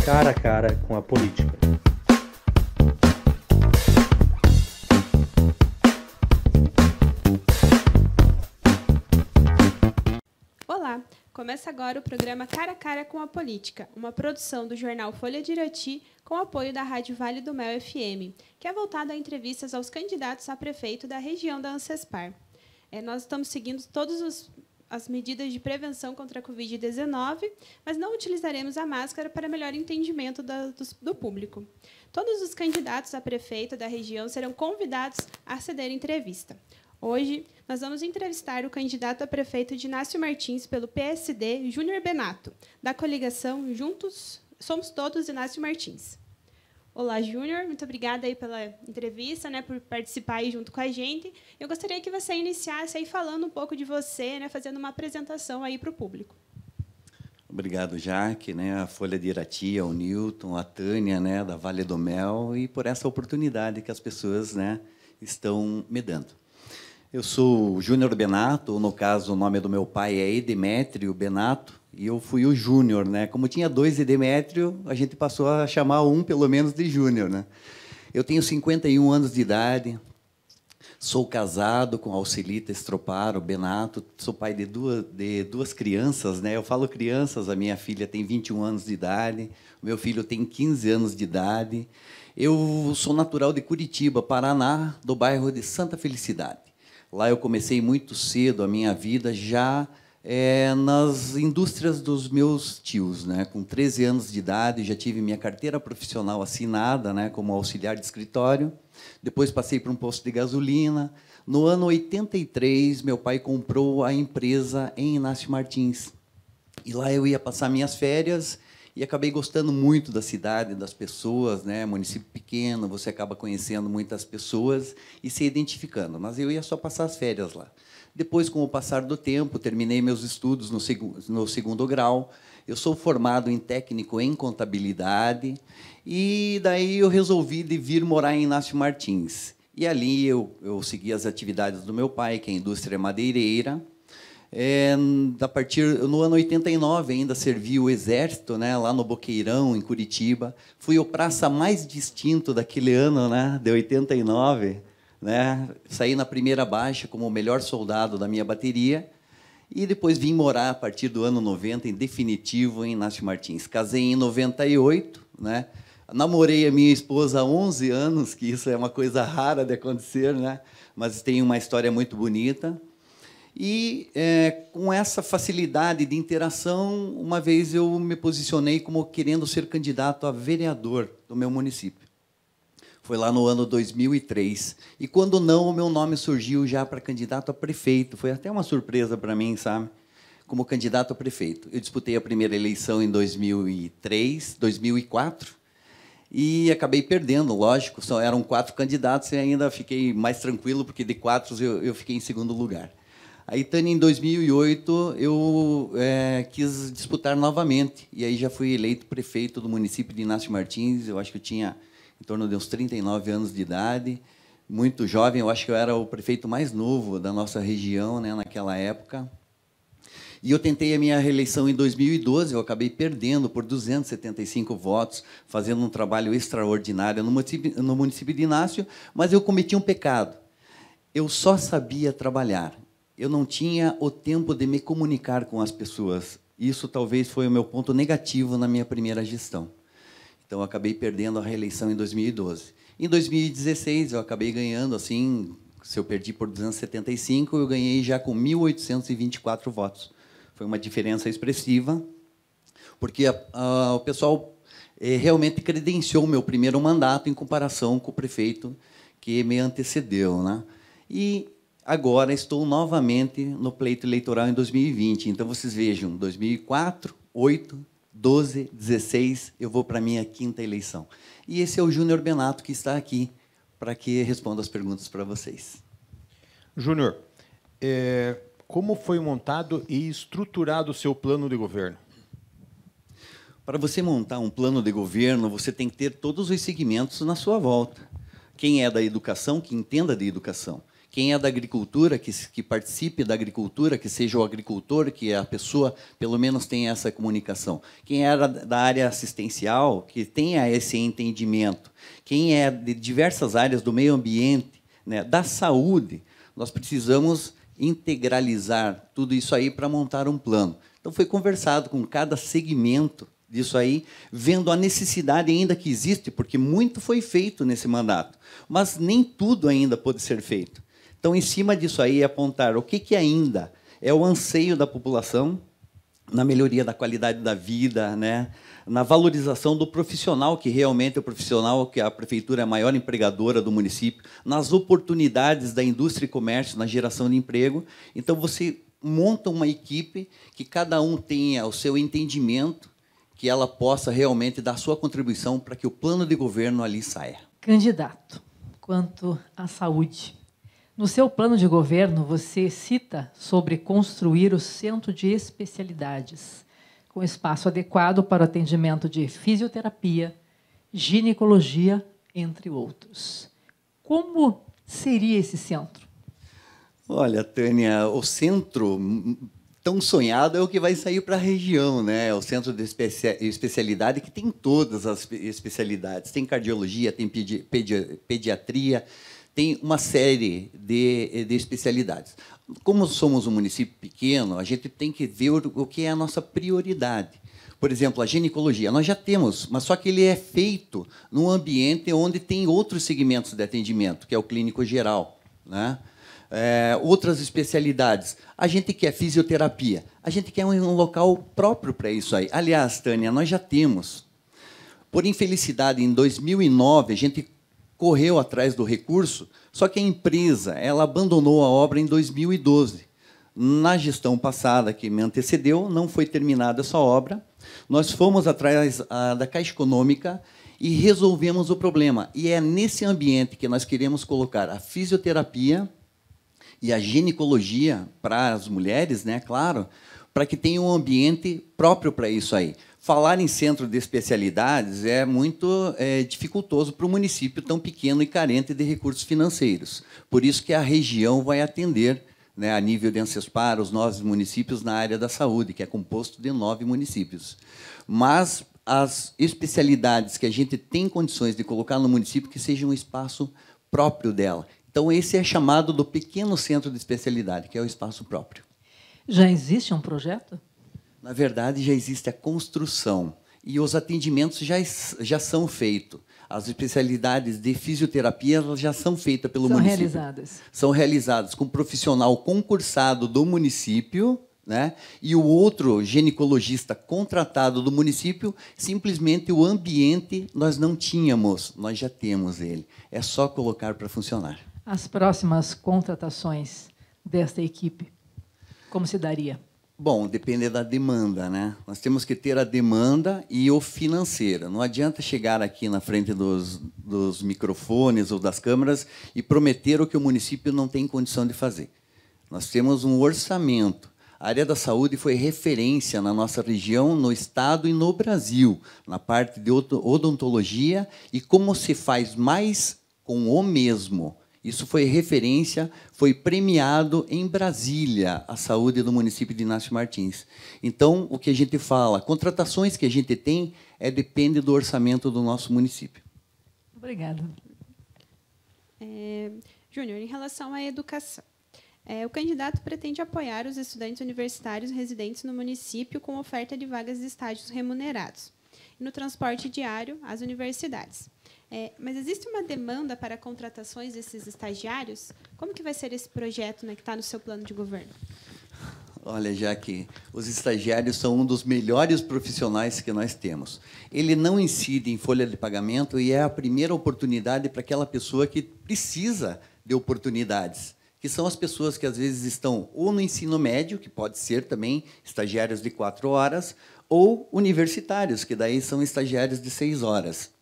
Cara a cara com a política. Olá, começa agora o programa Cara a Cara com a Política, uma produção do jornal Folha de Irati com apoio da Rádio Vale do Mel FM, que é voltada a entrevistas aos candidatos a prefeito da região da ANSESPAR. Nós estamos seguindo todas as medidas de prevenção contra a Covid-19, mas não utilizaremos a máscara para melhor entendimento do público. Todos os candidatos a prefeito da região serão convidados a ceder entrevista. Hoje, nós vamos entrevistar o candidato a prefeito de Inácio Martins pelo PSD, Júnior Benato, da coligação Juntos Somos Todos Inácio Martins. Olá, Júnior, muito obrigada aí pela entrevista, por participar aí junto com a gente. Eu gostaria que você iniciasse aí falando um pouco de você, fazendo uma apresentação aí para o público. Obrigado, Jaque, a Folha de Irati, o Newton, a Tânia, da Vale do Mel, e por essa oportunidade que as pessoas estão me dando. Eu sou o Júnior Benato, ou, no caso, o nome do meu pai é Edemétrio Benato, e eu fui o Júnior. Como tinha dois Edemétrio, a gente passou a chamar um, pelo menos, de Júnior. Eu tenho 51 anos de idade, sou casado com a Aucelita Estroparo Benato, sou pai de duas crianças. Eu falo crianças, a minha filha tem 21 anos de idade, o meu filho tem 15 anos de idade. Eu sou natural de Curitiba, Paraná, do bairro de Santa Felicidade. Lá eu comecei muito cedo a minha vida, já nas indústrias dos meus tios. Com 13 anos de idade, já tive minha carteira profissional assinada, como auxiliar de escritório. Depois passei por um posto de gasolina. No ano 83, meu pai comprou a empresa em Inácio Martins. E lá eu ia passar minhas férias e acabei gostando muito da cidade, das pessoas. Município pequeno, você acaba conhecendo muitas pessoas e se identificando. Mas eu ia só passar as férias lá. Depois, com o passar do tempo, terminei meus estudos no segundo grau. Eu sou formado em técnico em contabilidade e daí eu resolvi de vir morar em Inácio Martins. E ali eu segui as atividades do meu pai, que é a indústria madeireira. No ano 89, ainda servi o Exército, lá no Boqueirão, em Curitiba. Fui o praça mais distinto daquele ano, de 89. Saí na primeira baixa como o melhor soldado da minha bateria e depois vim morar, a partir do ano 90, em definitivo, em Inácio Martins. Casei em 98, namorei a minha esposa há 11 anos, que isso é uma coisa rara de acontecer, mas tem uma história muito bonita. E, com essa facilidade de interação, uma vez eu me posicionei como querendo ser candidato a vereador do meu município. Foi lá no ano 2003. E, quando não, o meu nome surgiu já para candidato a prefeito. Foi até uma surpresa para mim, como candidato a prefeito. Eu disputei a primeira eleição em 2004, e acabei perdendo, lógico. Só eram 4 candidatos e ainda fiquei mais tranquilo, porque de 4 eu fiquei em segundo lugar. Aí, Tânia, em 2008, eu quis disputar novamente. E aí já fui eleito prefeito do município de Inácio Martins. Eu acho que eu tinha em torno de uns 39 anos de idade, muito jovem. Eu acho que eu era o prefeito mais novo da nossa região, naquela época. E eu tentei a minha reeleição em 2012, eu acabei perdendo por 275 votos, fazendo um trabalho extraordinário no município de Inácio, mas eu cometi um pecado. Eu só sabia trabalhar. Eu não tinha o tempo de me comunicar com as pessoas. Isso talvez foi o meu ponto negativo na minha primeira gestão. Então, eu acabei perdendo a reeleição em 2012. Em 2016, eu acabei ganhando, se eu perdi por 275, eu ganhei já com 1.824 votos. Foi uma diferença expressiva, porque o pessoal realmente credenciou o meu primeiro mandato em comparação com o prefeito que me antecedeu. E agora estou novamente no pleito eleitoral em 2020. Então, vocês vejam, 2004, 2008, 12, 16, eu vou para a minha 5ª eleição. E esse é o Júnior Benato, que está aqui para que responda as perguntas para vocês. Júnior, como foi montado e estruturado o seu plano de governo? Para você montar um plano de governo, você tem que ter todos os segmentos na sua volta. Quem é da educação, que entenda de educação. Quem é da agricultura, que participe da agricultura, que seja o agricultor, que a pessoa, pelo menos, tenha essa comunicação. Quem é da área assistencial, que tenha esse entendimento. Quem é de diversas áreas do meio ambiente, né, da saúde, nós precisamos integralizar tudo isso aí para montar um plano. Então, foi conversado com cada segmento disso aí, vendo a necessidade ainda que existe, porque muito foi feito nesse mandato, mas nem tudo ainda pode ser feito. Então, em cima disso aí, apontar o que ainda é o anseio da população na melhoria da qualidade da vida, né? Na valorização do profissional, que realmente é o profissional, que a prefeitura é a maior empregadora do município, nas oportunidades da indústria e comércio, na geração de emprego. Então, você monta uma equipe que cada um tenha o seu entendimento, que ela possa realmente dar sua contribuição para que o plano de governo ali saia. Candidato, quanto à saúde, no seu plano de governo, você cita sobre construir o centro de especialidades, com espaço adequado para o atendimento de fisioterapia, ginecologia, entre outros. Como seria esse centro? Olha, Tânia, o centro tão sonhado é o que vai sair para a região, né? É o centro de especialidade, que tem todas as especialidades. Tem cardiologia, tem pediatria, tem uma série de especialidades. Como somos um município pequeno, a gente tem que ver o que é a nossa prioridade. Por exemplo, a ginecologia, nós já temos, mas só que ele é feito num ambiente onde tem outros segmentos de atendimento, que é o clínico geral, né? Outras especialidades. A gente quer fisioterapia, a gente quer um local próprio para isso aí. Aliás, Tânia, nós já temos. Por infelicidade, em 2009, a gente correu atrás do recurso, só que a empresa ela abandonou a obra em 2012. Na gestão passada, que me antecedeu, não foi terminada essa obra. Nós fomos atrás da Caixa Econômica e resolvemos o problema. E é nesse ambiente que nós queremos colocar a fisioterapia e a ginecologia para as mulheres, né, claro, para que tenha um ambiente próprio para isso aí. Falar em centro de especialidades é muito dificultoso para um município tão pequeno e carente de recursos financeiros. Por isso que a região vai atender, né, a nível de Ancespar, os 9 municípios na área da saúde, que é composto de 9 municípios. Mas as especialidades que a gente tem condições de colocar no município, que seja um espaço próprio dela. Então, esse é chamado do pequeno centro de especialidade, que é o espaço próprio. Já existe um projeto? Na verdade, já existe a construção e os atendimentos já são feitos. As especialidades de fisioterapia elas já são feitas pelo município. São realizadas. São realizadas com um profissional concursado do município, né? E o outro ginecologista contratado do município. Simplesmente o ambiente nós não tínhamos, nós já temos ele. É só colocar para funcionar. As próximas contratações desta equipe, como se daria? Bom, depende da demanda, né? Nós temos que ter a demanda e o financeiro. Não adianta chegar aqui na frente dos microfones ou das câmeras e prometer o que o município não tem condição de fazer. Nós temos um orçamento. A área da saúde foi referência na nossa região, no estado e no Brasil, na parte de odontologia e como se faz mais com o mesmo. Isso foi referência, foi premiado em Brasília, a saúde do município de Inácio Martins. Então, o que a gente fala, contratações que a gente tem, depende do orçamento do nosso município. Obrigada. Júnior, em relação à educação, o candidato pretende apoiar os estudantes universitários residentes no município com oferta de vagas de estágios remunerados e no transporte diário às universidades. Mas existe uma demanda para contratações desses estagiários? Como que vai ser esse projeto, né, que está no seu plano de governo? Olha, Jaque, os estagiários são um dos melhores profissionais que nós temos. Ele não incide em folha de pagamento e é a primeira oportunidade para aquela pessoa que precisa de oportunidades, que são as pessoas que, às vezes, estão ou no ensino médio, que pode ser também estagiários de 4 horas, ou universitários, que daí são estagiários de 6 horas.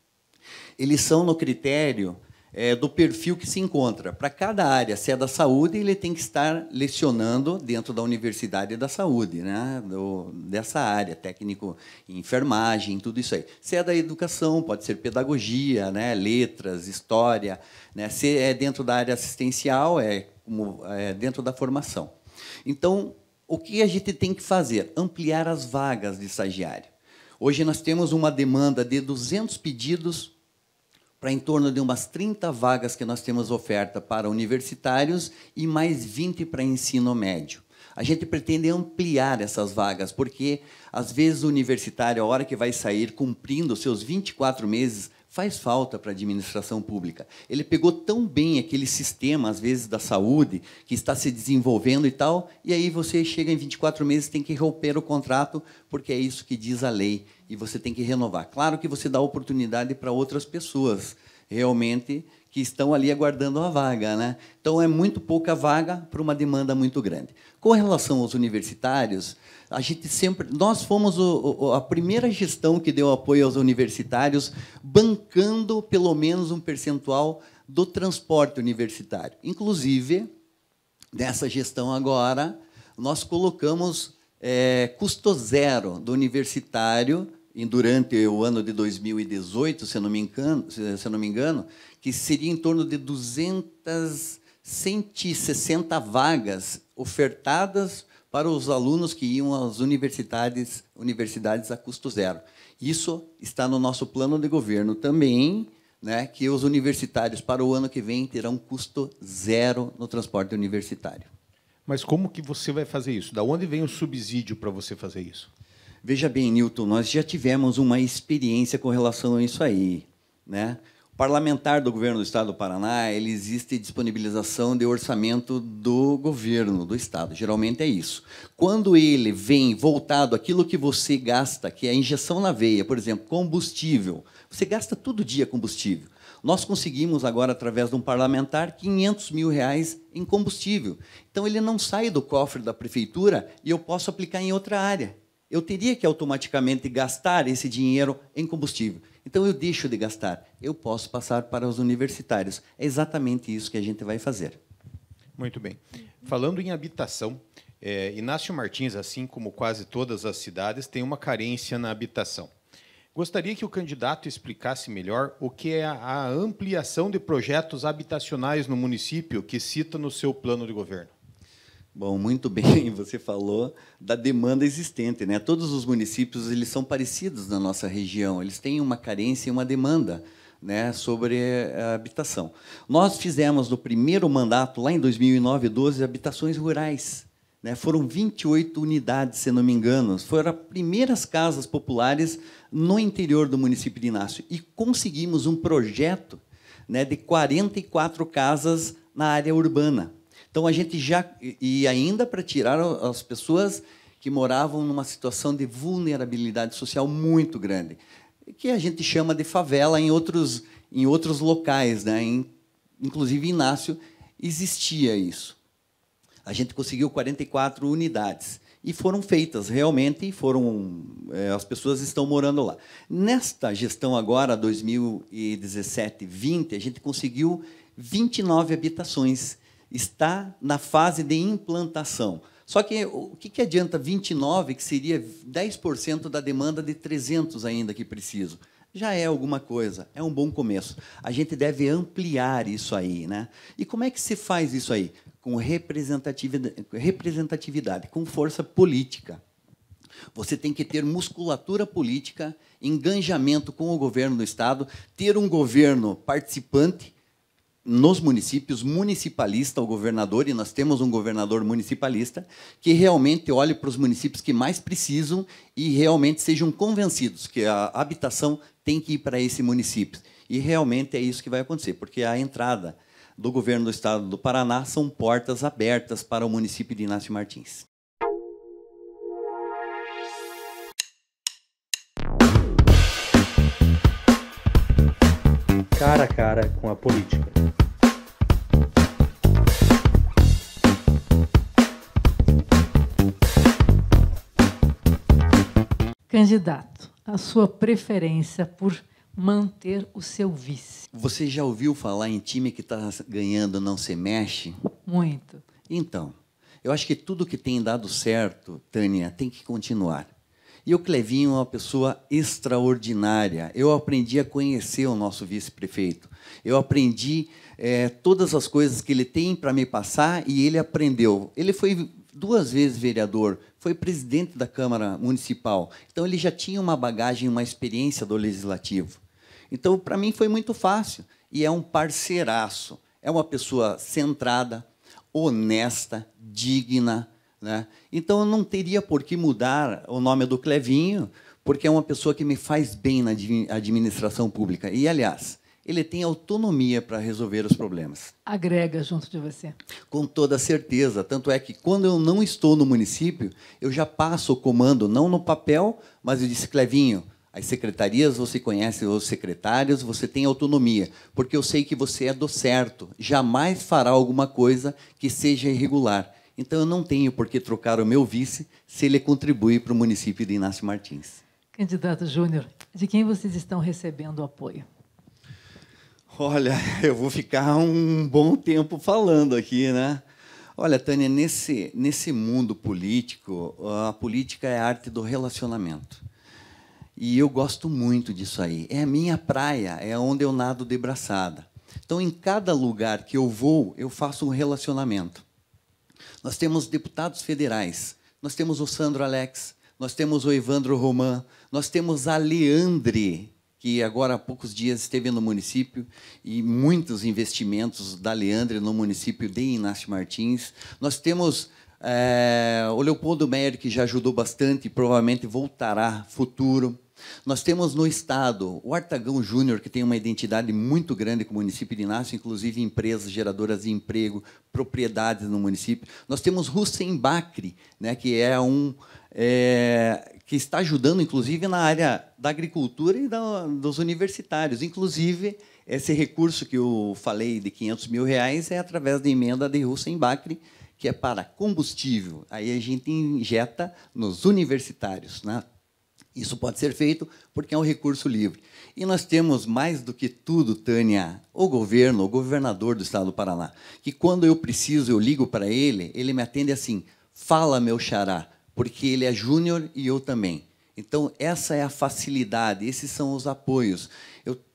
Eles são no critério do perfil que se encontra. Para cada área, se é da saúde, ele tem que estar lecionando dentro da Universidade da Saúde, né? Dessa área, técnico em enfermagem, tudo isso aí. Se é da educação, pode ser pedagogia, né? Letras, história, né? Se é dentro da área assistencial, é dentro da formação. Então, o que a gente tem que fazer? Ampliar as vagas de estagiário. Hoje nós temos uma demanda de 200 pedidos para em torno de umas 30 vagas que nós temos oferta para universitários e mais 20 para ensino médio. A gente pretende ampliar essas vagas, porque, às vezes, o universitário, a hora que vai sair cumprindo os seus 24 meses, faz falta para a administração pública. Ele pegou tão bem aquele sistema, às vezes, da saúde, que está se desenvolvendo e tal, e aí você chega em 24 meses, tem que romper o contrato, porque é isso que diz a lei, e você tem que renovar. Claro que você dá oportunidade para outras pessoas, realmente, que estão ali aguardando a vaga, né? Então, é muito pouca vaga para uma demanda muito grande. Com relação aos universitários, nós fomos a primeira gestão que deu apoio aos universitários, bancando pelo menos um percentual do transporte universitário. Inclusive, nessa gestão agora, nós colocamos custo zero do universitário, durante o ano de 2018, se eu não me engano, que seria em torno de 160 vagas ofertadas para os alunos que iam às universidades a custo zero. Isso está no nosso plano de governo também, né, que os universitários, para o ano que vem, terão custo zero no transporte universitário. Mas como que você vai fazer isso? Da onde vem o subsídio para você fazer isso? Veja bem, Newton, nós já tivemos uma experiência com relação a isso aí, né? O parlamentar do governo do Estado do Paraná, existe disponibilização de orçamento do governo do Estado, geralmente é isso. Quando ele vem voltado àquilo que você gasta, que é a injeção na veia, por exemplo, combustível, você gasta todo dia combustível. Nós conseguimos agora, através de um parlamentar, R$500 mil em combustível. Então, ele não sai do cofre da prefeitura e eu posso aplicar em outra área. Eu teria que automaticamente gastar esse dinheiro em combustível. Então, eu deixo de gastar. Eu posso passar para os universitários. É exatamente isso que a gente vai fazer. Muito bem. Falando em habitação, Inácio Martins, assim como quase todas as cidades, tem uma carência na habitação. Gostaria que o candidato explicasse melhor o que é a ampliação de projetos habitacionais no município que cita no seu plano de governo. Bom, muito bem, você falou da demanda existente, né? Todos os municípios eles são parecidos na nossa região, eles têm uma carência e uma demanda, né, sobre a habitação. Nós fizemos no primeiro mandato, lá em 2009 e 2012, habitações rurais, né? Foram 28 unidades, se não me engano, foram as primeiras casas populares no interior do município de Inácio, e conseguimos um projeto, né, de 44 casas na área urbana. Então, a gente e ainda para tirar as pessoas que moravam numa situação de vulnerabilidade social muito grande, que a gente chama de favela em outros locais, né? Inclusive, em Inácio, existia isso. A gente conseguiu 44 unidades. E foram feitas, realmente, as pessoas estão morando lá. Nesta gestão agora, 2017-20, a gente conseguiu 29 habitações. Está na fase de implantação. Só que o que adianta 29, que seria 10% da demanda de 300 ainda que preciso? Já é alguma coisa, é um bom começo. A gente deve ampliar isso aí, né? E como é que se faz isso aí? Com representatividade, com força política. Você tem que ter musculatura política, engajamento com o governo do Estado, ter um governo participante nos municípios, municipalista, o governador, e nós temos um governador municipalista, que realmente olhe para os municípios que mais precisam e realmente sejam convencidos que a habitação tem que ir para esse município. E realmente é isso que vai acontecer, porque a entrada do governo do Estado do Paraná são portas abertas para o município de Inácio Martins. Cara a cara com a política. Candidato, a sua preferência por manter o seu vice? Você já ouviu falar em time que está ganhando não se mexe? Muito. Então, eu acho que tudo que tem dado certo, Tânia, tem que continuar. E o Clevinho é uma pessoa extraordinária. Eu aprendi a conhecer o nosso vice-prefeito. Eu aprendi todas as coisas que ele tem para me passar e ele aprendeu. Ele foi 2 vezes vereador, foi presidente da Câmara Municipal. Então, ele já tinha uma bagagem, uma experiência do Legislativo. Então, para mim, foi muito fácil. E é um parceiraço. É uma pessoa centrada, honesta, digna, né? Então, eu não teria por que mudar o nome do Clevinho, porque é uma pessoa que me faz bem na administração pública. E, aliás, ele tem autonomia para resolver os problemas. Agrega junto de você. Com toda certeza. Tanto é que, quando eu não estou no município, eu já passo o comando, não no papel, mas eu disse, Clevinho, as secretarias, você conhece os secretários, você tem autonomia, porque eu sei que você é do certo, jamais fará alguma coisa que seja irregular. Então, eu não tenho por que trocar o meu vice se ele contribui para o município de Inácio Martins. Candidato Júnior, de quem vocês estão recebendo apoio? Olha, eu vou ficar um bom tempo falando aqui, né? Olha, Tânia, nesse mundo político, a política é a arte do relacionamento. E eu gosto muito disso aí. É a minha praia, é onde eu nado de braçada. Então, em cada lugar que eu vou, eu faço um relacionamento. Nós temos deputados federais, nós temos o Sandro Alex, nós temos o Evandro Roman, nós temos a Leandre, que agora há poucos dias esteve no município, e muitos investimentos da Leandre no município de Inácio Martins. Nós temos o Leopoldo Meyer, que já ajudou bastante e provavelmente voltará futuro. Nós temos no Estado o Artagão Júnior, que tem uma identidade muito grande com o município de Inácio, inclusive empresas geradoras de emprego, propriedades no município. Nós temos Hussein Bakri, né, que que está ajudando, inclusive, na área da agricultura e dos universitários. Inclusive, esse recurso que eu falei de R$500 mil é através da emenda de Hussein Bakri, que é para combustível. Aí a gente injeta nos universitários, né? Isso pode ser feito porque é um recurso livre. E nós temos, mais do que tudo, Tânia, o governo, o governador do Estado do Paraná, que, quando eu preciso, eu ligo para ele, ele me atende assim, fala, meu xará, porque ele é júnior e eu também. Então, essa é a facilidade, esses são os apoios.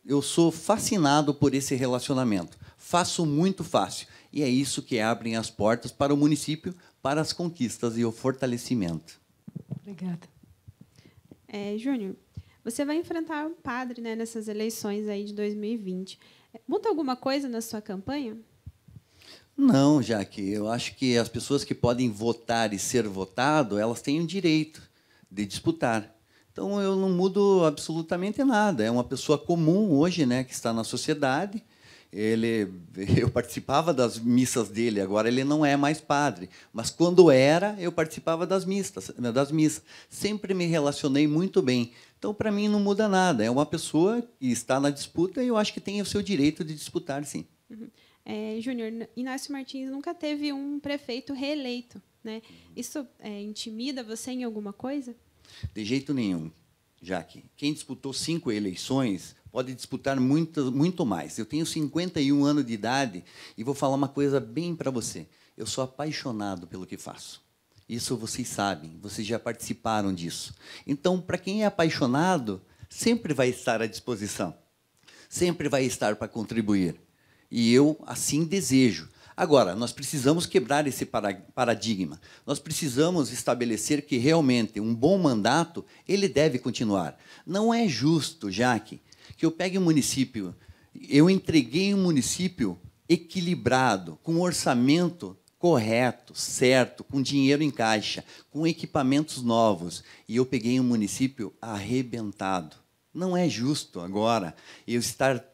Eu sou fascinado por esse relacionamento. Faço muito fácil. E é isso que abre as portas para o município, para as conquistas e o fortalecimento. Obrigada. Júnior, você vai enfrentar um padre, né, nessas eleições aí de 2020. Muda alguma coisa na sua campanha? Não, Jaque. Eu acho que as pessoas que podem votar e ser votado, elas têm o direito de disputar. Então, eu não mudo absolutamente nada. É uma pessoa comum hoje, né, que está na sociedade. Eu participava das missas dele, agora ele não é mais padre. Mas, quando era, eu participava das missas. Sempre me relacionei muito bem. Então, para mim, não muda nada. É uma pessoa que está na disputa e eu acho que tem o seu direito de disputar, sim. Uhum. Júnior, Inácio Martins nunca teve um prefeito reeleito, né? Isso intimida você em alguma coisa? De jeito nenhum, Jaque. Quem disputou 5 eleições pode disputar muito mais. Eu tenho 51 anos de idade e vou falar uma coisa bem para você. Eu sou apaixonado pelo que faço. Isso vocês sabem, vocês já participaram disso. Então, para quem é apaixonado, sempre vai estar à disposição. Sempre vai estar para contribuir. E eu assim desejo. Agora, nós precisamos quebrar esse paradigma. Nós precisamos estabelecer que, realmente, um bom mandato ele deve continuar. Não é justo, Jaque, que eu pegue um município, eu entreguei um município equilibrado, com um orçamento correto, certo, com dinheiro em caixa, com equipamentos novos, e eu peguei um município arrebentado. Não é justo agora eu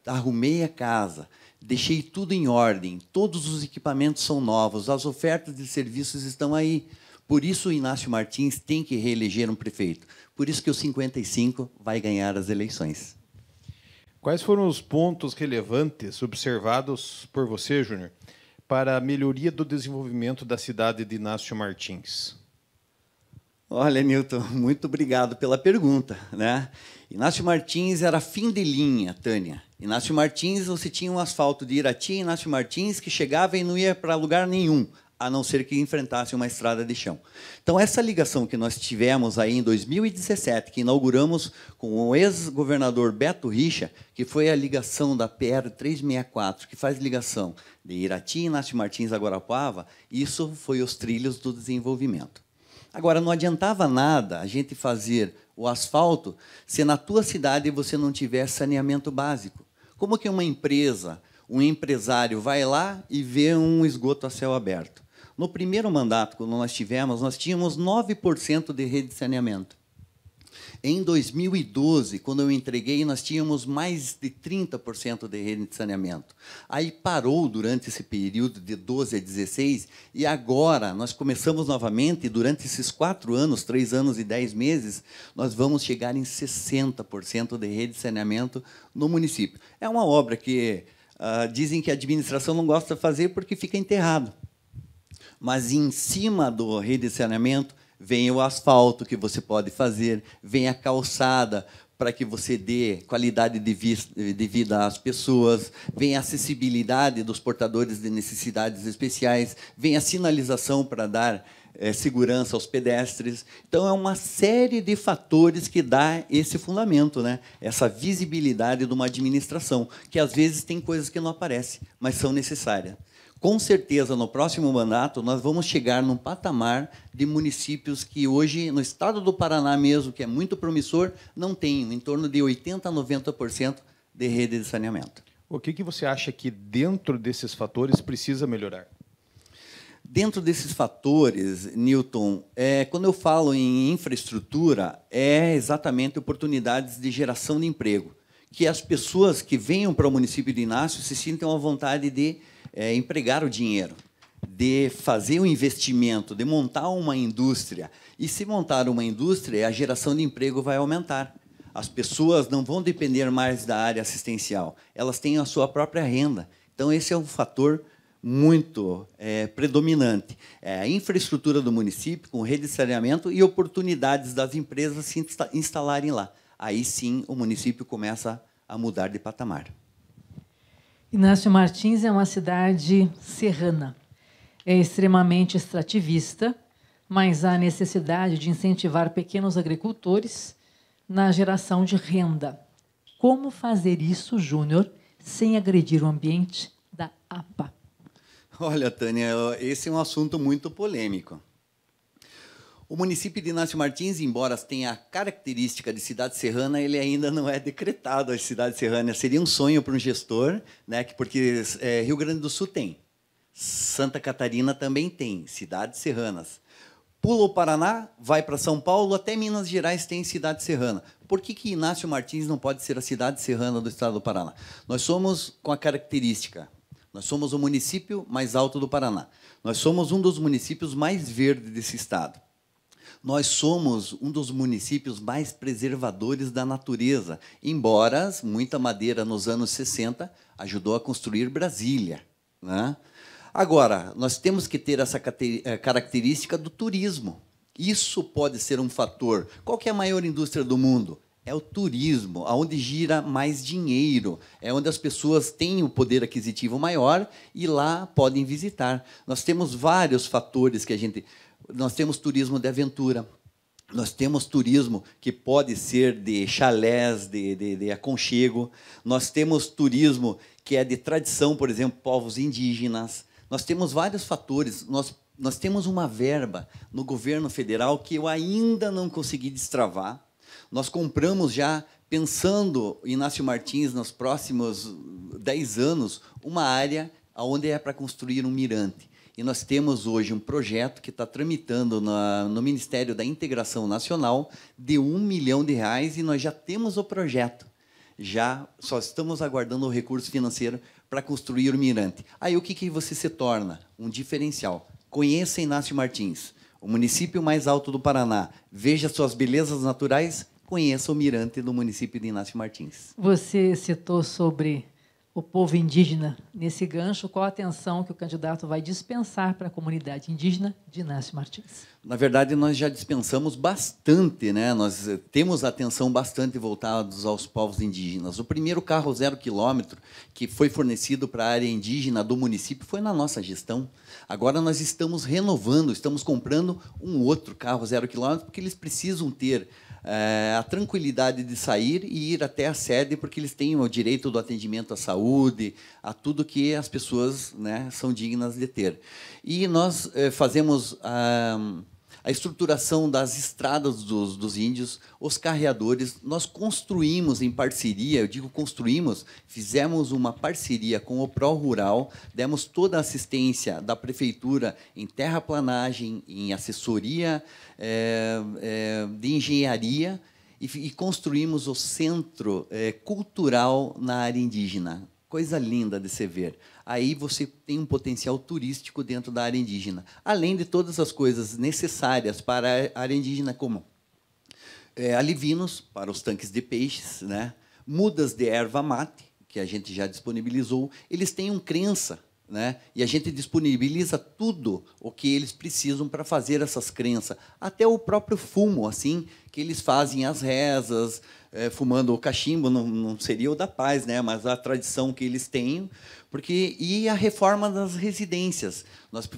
arrumei a casa, deixei tudo em ordem, todos os equipamentos são novos, as ofertas de serviços estão aí. Por isso o Inácio Martins tem que reeleger um prefeito. Por isso que o 55 vai ganhar as eleições. Quais foram os pontos relevantes observados por você, Júnior, para a melhoria do desenvolvimento da cidade de Inácio Martins? Olha, Newton, muito obrigado pela pergunta, né? Inácio Martins era fim de linha, Tânia. Inácio Martins, você tinha um asfalto de Irati, Inácio Martins, que chegava e não ia para lugar nenhum, a não ser que enfrentasse uma estrada de chão. Então, essa ligação que nós tivemos aí em 2017, que inauguramos com o ex-governador Beto Richa, que foi a ligação da PR-364, que faz ligação de Irati, Inácio Martins a Guarapuava, isso foi os trilhos do desenvolvimento. Agora, não adiantava nada a gente fazer o asfalto se na tua cidade você não tiver saneamento básico. Como que uma empresa, um empresário vai lá e vê um esgoto a céu aberto? No primeiro mandato, quando nós tínhamos 9% de rede de saneamento. Em 2012, quando eu entreguei, nós tínhamos mais de 30% de rede de saneamento. Aí parou durante esse período de 12 a 16, e agora nós começamos novamente, e durante esses 4 anos, 3 anos e 10 meses, nós vamos chegar em 60% de rede de saneamento no município. É uma obra que dizem que a administração não gosta de fazer porque fica enterrado. Mas em cima do rede de saneamento, vem o asfalto que você pode fazer, vem a calçada para que você dê qualidade de vida às pessoas, vem a acessibilidade dos portadores de necessidades especiais, vem a sinalização para dar segurança aos pedestres. Então, é uma série de fatores que dá esse fundamento, né? Essa visibilidade de uma administração, que às vezes tem coisas que não aparecem, mas são necessárias. Com certeza, no próximo mandato, nós vamos chegar num patamar de municípios que hoje, no estado do Paraná mesmo, que é muito promissor, não tem, em torno de 80% a 90% de rede de saneamento. O que você acha que, dentro desses fatores, precisa melhorar? Dentro desses fatores, Newton, quando eu falo em infraestrutura, é exatamente oportunidades de geração de emprego, que as pessoas que venham para o município de Inácio se sintam à vontade de empregar o dinheiro, de fazer um investimento, de montar uma indústria. E, se montar uma indústria, a geração de emprego vai aumentar. As pessoas não vão depender mais da área assistencial, elas têm a sua própria renda. Então, esse é um fator muito predominante. A infraestrutura do município, com rede de saneamento e oportunidades das empresas se instalarem lá. Aí, sim, o município começa a mudar de patamar. Inácio Martins é uma cidade serrana. É extremamente extrativista, mas há necessidade de incentivar pequenos agricultores na geração de renda. Como fazer isso, Júnior, sem agredir o ambiente da APA? Olha, Tânia, esse é um assunto muito polêmico. O município de Inácio Martins, embora tenha a característica de cidade serrana, ele ainda não é decretado a cidade serrana. Seria um sonho para um gestor, né? Porque Rio Grande do Sul tem, Santa Catarina também tem cidades serranas. Pula o Paraná, vai para São Paulo, até Minas Gerais tem cidade serrana. Por que Inácio Martins não pode ser a cidade serrana do estado do Paraná? Nós somos com a característica, nós somos o município mais alto do Paraná. Nós somos um dos municípios mais verdes desse estado. Nós somos um dos municípios mais preservadores da natureza, embora muita madeira nos anos 60 ajudou a construir Brasília, né? Agora, nós temos que ter essa característica do turismo. Isso pode ser um fator. Qual que é a maior indústria do mundo? É o turismo, onde gira mais dinheiro, é onde as pessoas têm o poder aquisitivo maior e lá podem visitar. Nós temos vários fatores que a gente... Nós temos turismo de aventura, nós temos turismo que pode ser de chalés, de aconchego, nós temos turismo que é de tradição, por exemplo, povos indígenas. Nós temos vários fatores. Nós temos uma verba no governo federal que eu ainda não consegui destravar. Nós compramos já, pensando em Inácio Martins, nos próximos 10 anos, uma área onde é para construir um mirante. E nós temos hoje um projeto que está tramitando no Ministério da Integração Nacional de R$1 milhão, e nós já temos o projeto. Já só estamos aguardando o recurso financeiro para construir o mirante. Aí o que você se torna? Um diferencial. Conheça Inácio Martins, o município mais alto do Paraná. Veja suas belezas naturais, conheça o mirante do município de Inácio Martins. Você citou sobre o povo indígena. Nesse gancho, qual a atenção que o candidato vai dispensar para a comunidade indígena de Inácio Martins? Na verdade, nós já dispensamos bastante, né? Nós temos atenção bastante voltados aos povos indígenas. O primeiro carro 0 quilômetro que foi fornecido para a área indígena do município foi na nossa gestão. Agora nós estamos renovando, estamos comprando um outro carro 0 quilômetro, porque eles precisam ter a tranquilidade de sair e ir até a sede, porque eles têm o direito do atendimento à saúde, a tudo que as pessoas, né, são dignas de ter. E nós fazemos a estruturação das estradas dos índios, os carreadores. Nós construímos em parceria, eu digo construímos, fizemos uma parceria com o Pró-Rural, demos toda a assistência da Prefeitura em terraplanagem, em assessoria de engenharia, e construímos o Centro Cultural na área indígena. Coisa linda de se ver. Aí você tem um potencial turístico dentro da área indígena, além de todas as coisas necessárias para a área indígena, como alivinos para os tanques de peixes, né? Mudas de erva mate, que a gente já disponibilizou. Eles têm crença, né? E a gente disponibiliza tudo o que eles precisam para fazer essas crenças, até o próprio fumo, assim, que eles fazem as rezas, fumando o cachimbo, não seria o da paz, né? Mas a tradição que eles têm, e a reforma das residências. Nós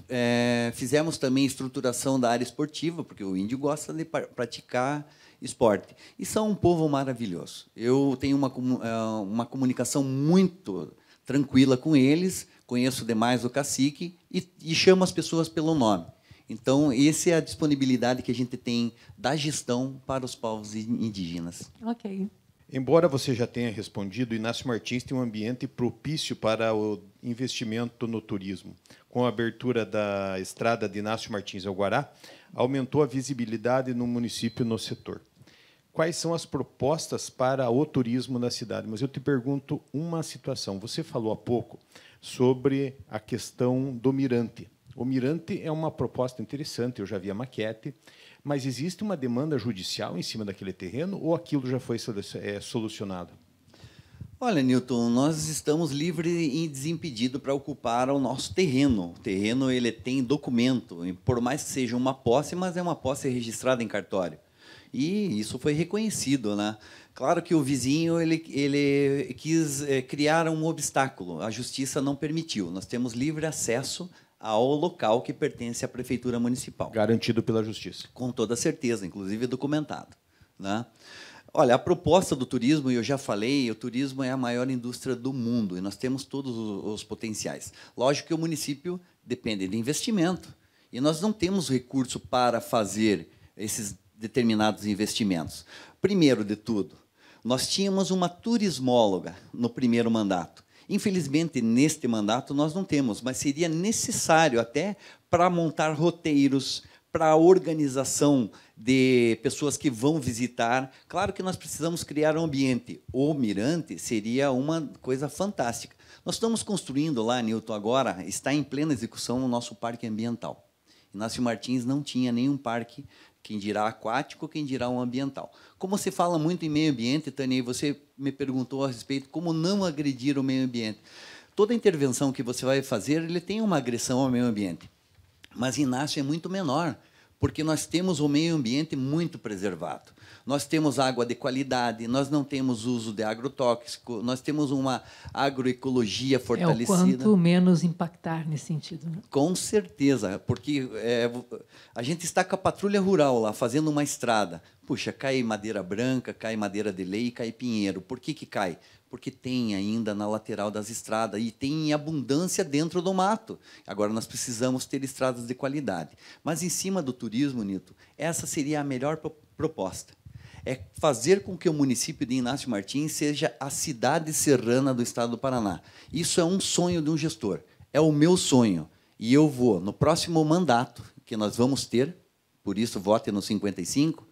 fizemos também estruturação da área esportiva, porque o índio gosta de praticar esporte. E são um povo maravilhoso. Eu tenho uma comunicação muito tranquila com eles, conheço demais o cacique e chamo as pessoas pelo nome. Então, essa é a disponibilidade que a gente tem da gestão para os povos indígenas. Ok. Embora você já tenha respondido, Inácio Martins tem um ambiente propício para o investimento no turismo. Com a abertura da estrada de Inácio Martins ao Guará, aumentou a visibilidade no município no setor. Quais são as propostas para o turismo na cidade? Mas eu te pergunto uma situação. Você falou há pouco sobre a questão do mirante. O mirante é uma proposta interessante, eu já vi a maquete, mas existe uma demanda judicial em cima daquele terreno ou aquilo já foi solucionado? Olha, Newton, nós estamos livres e desimpedidos para ocupar o nosso terreno. O terreno ele tem documento, por mais que seja uma posse, mas é uma posse registrada em cartório. E isso foi reconhecido, né? Claro que o vizinho ele quis criar um obstáculo, a justiça não permitiu. Nós temos livre acesso ao local que pertence à Prefeitura Municipal. Garantido pela Justiça. Com toda certeza, inclusive documentado, né? Olha, a proposta do turismo, eu já falei, o turismo é a maior indústria do mundo, e nós temos todos os potenciais. Lógico que o município depende de investimento, e nós não temos recurso para fazer esses determinados investimentos. Primeiro de tudo, nós tínhamos uma turismóloga no primeiro mandato. Infelizmente, neste mandato, nós não temos, mas seria necessário até para montar roteiros, para a organização de pessoas que vão visitar. Claro que nós precisamos criar um ambiente. O mirante seria uma coisa fantástica. Nós estamos construindo lá, Newton, agora, está em plena execução o nosso parque ambiental. Inácio Martins não tinha nenhum parque, quem dirá aquático, quem dirá um ambiental. Como se fala muito em meio ambiente, Tânia, você me perguntou a respeito como não agredir o meio ambiente. Toda intervenção que você vai fazer, ele tem uma agressão ao meio ambiente. Mas Inácio é muito menor, porque nós temos o meio ambiente muito preservado. Nós temos água de qualidade, nós não temos uso de agrotóxico, nós temos uma agroecologia fortalecida. É o quanto menos impactar nesse sentido, né? Com certeza, porque a gente está com a patrulha rural lá, fazendo uma estrada. Puxa, cai madeira branca, cai madeira de lei, cai pinheiro. Por que cai? Porque tem ainda na lateral das estradas e tem em abundância dentro do mato. Agora, nós precisamos ter estradas de qualidade. Mas, em cima do turismo, Nito, essa seria a melhor proposta. É fazer com que o município de Inácio Martins seja a cidade serrana do estado do Paraná. Isso é um sonho de um gestor. É o meu sonho. E eu vou, no próximo mandato, que nós vamos ter, por isso, vote no 55,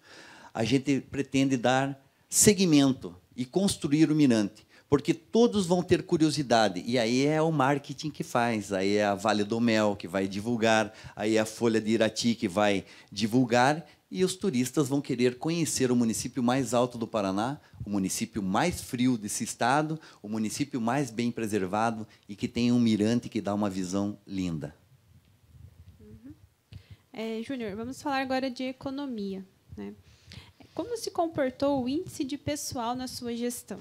a gente pretende dar seguimento e construir o mirante. porque todos vão ter curiosidade, e aí é o marketing que faz, aí é a Vale do Mel que vai divulgar, aí é a Folha de Irati que vai divulgar, e os turistas vão querer conhecer o município mais alto do Paraná, o município mais frio desse estado, o município mais bem preservado e que tem um mirante que dá uma visão linda. Júnior, vamos falar agora de economia, né? Como se comportou o índice de pessoal na sua gestão?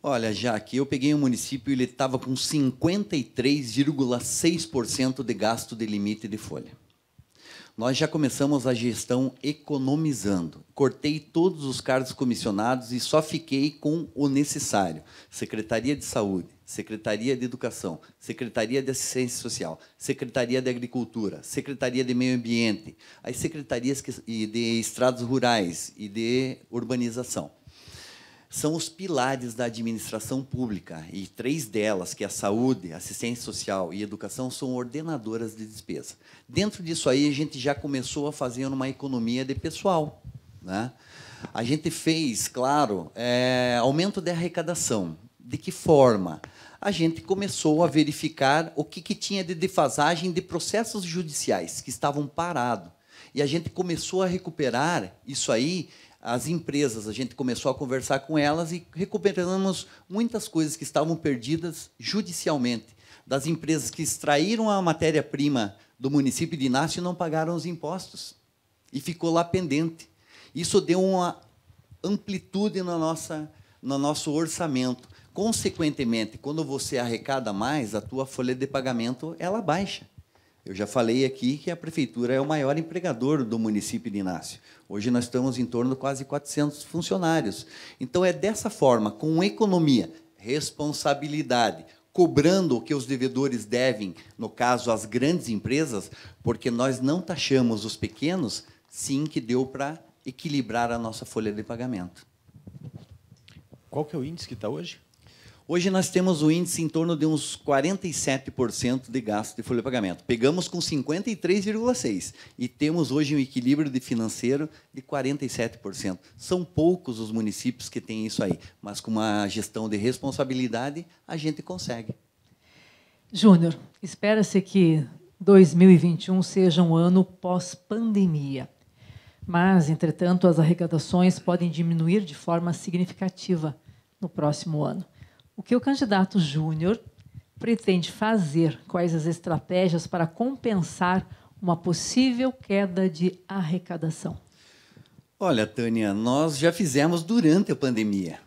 Olha, Jaque, eu peguei um município e ele estava com 53,6% de gasto de limite de folha. Nós já começamos a gestão economizando. Cortei todos os cargos comissionados e só fiquei com o necessário. Secretaria de Saúde, Secretaria de Educação, Secretaria de Assistência Social, Secretaria de Agricultura, Secretaria de Meio Ambiente, as secretarias de Estradas Rurais e de Urbanização. São os pilares da administração pública, e 3 delas, que é a saúde, assistência social e educação, são ordenadoras de despesa. Dentro disso aí, a gente já começou a fazer uma economia de pessoal, né? A gente fez, claro, aumento de arrecadação. De que forma? A gente começou a verificar o que tinha de defasagem de processos judiciais que estavam parados. E a gente começou a recuperar isso aí. As empresas, a gente começou a conversar com elas e recuperamos muitas coisas que estavam perdidas judicialmente, das empresas que extraíram a matéria-prima do município de Inácio e não pagaram os impostos, e ficou lá pendente. Isso deu uma amplitude no nosso orçamento. Consequentemente, quando você arrecada mais, a tua folha de pagamento ela baixa. Eu já falei aqui que a prefeitura é o maior empregador do município de Inácio. Hoje nós estamos em torno de quase 400 funcionários. Então, é dessa forma, com economia, responsabilidade, cobrando o que os devedores devem, no caso, as grandes empresas, porque nós não taxamos os pequenos, sim que deu para equilibrar a nossa folha de pagamento. Qual que é o índice que está hoje? Hoje nós temos o índice em torno de uns 47% de gasto de folha de pagamento. Pegamos com 53,6% e temos hoje um equilíbrio de financeiro de 47%. São poucos os municípios que têm isso aí, mas com uma gestão de responsabilidade a gente consegue. Júnior, espera-se que 2021 seja um ano pós-pandemia. Mas, entretanto, as arrecadações podem diminuir de forma significativa no próximo ano. O que o candidato Júnior pretende fazer? Quais as estratégias para compensar uma possível queda de arrecadação? Olha, Tânia, nós já fizemos durante a pandemia.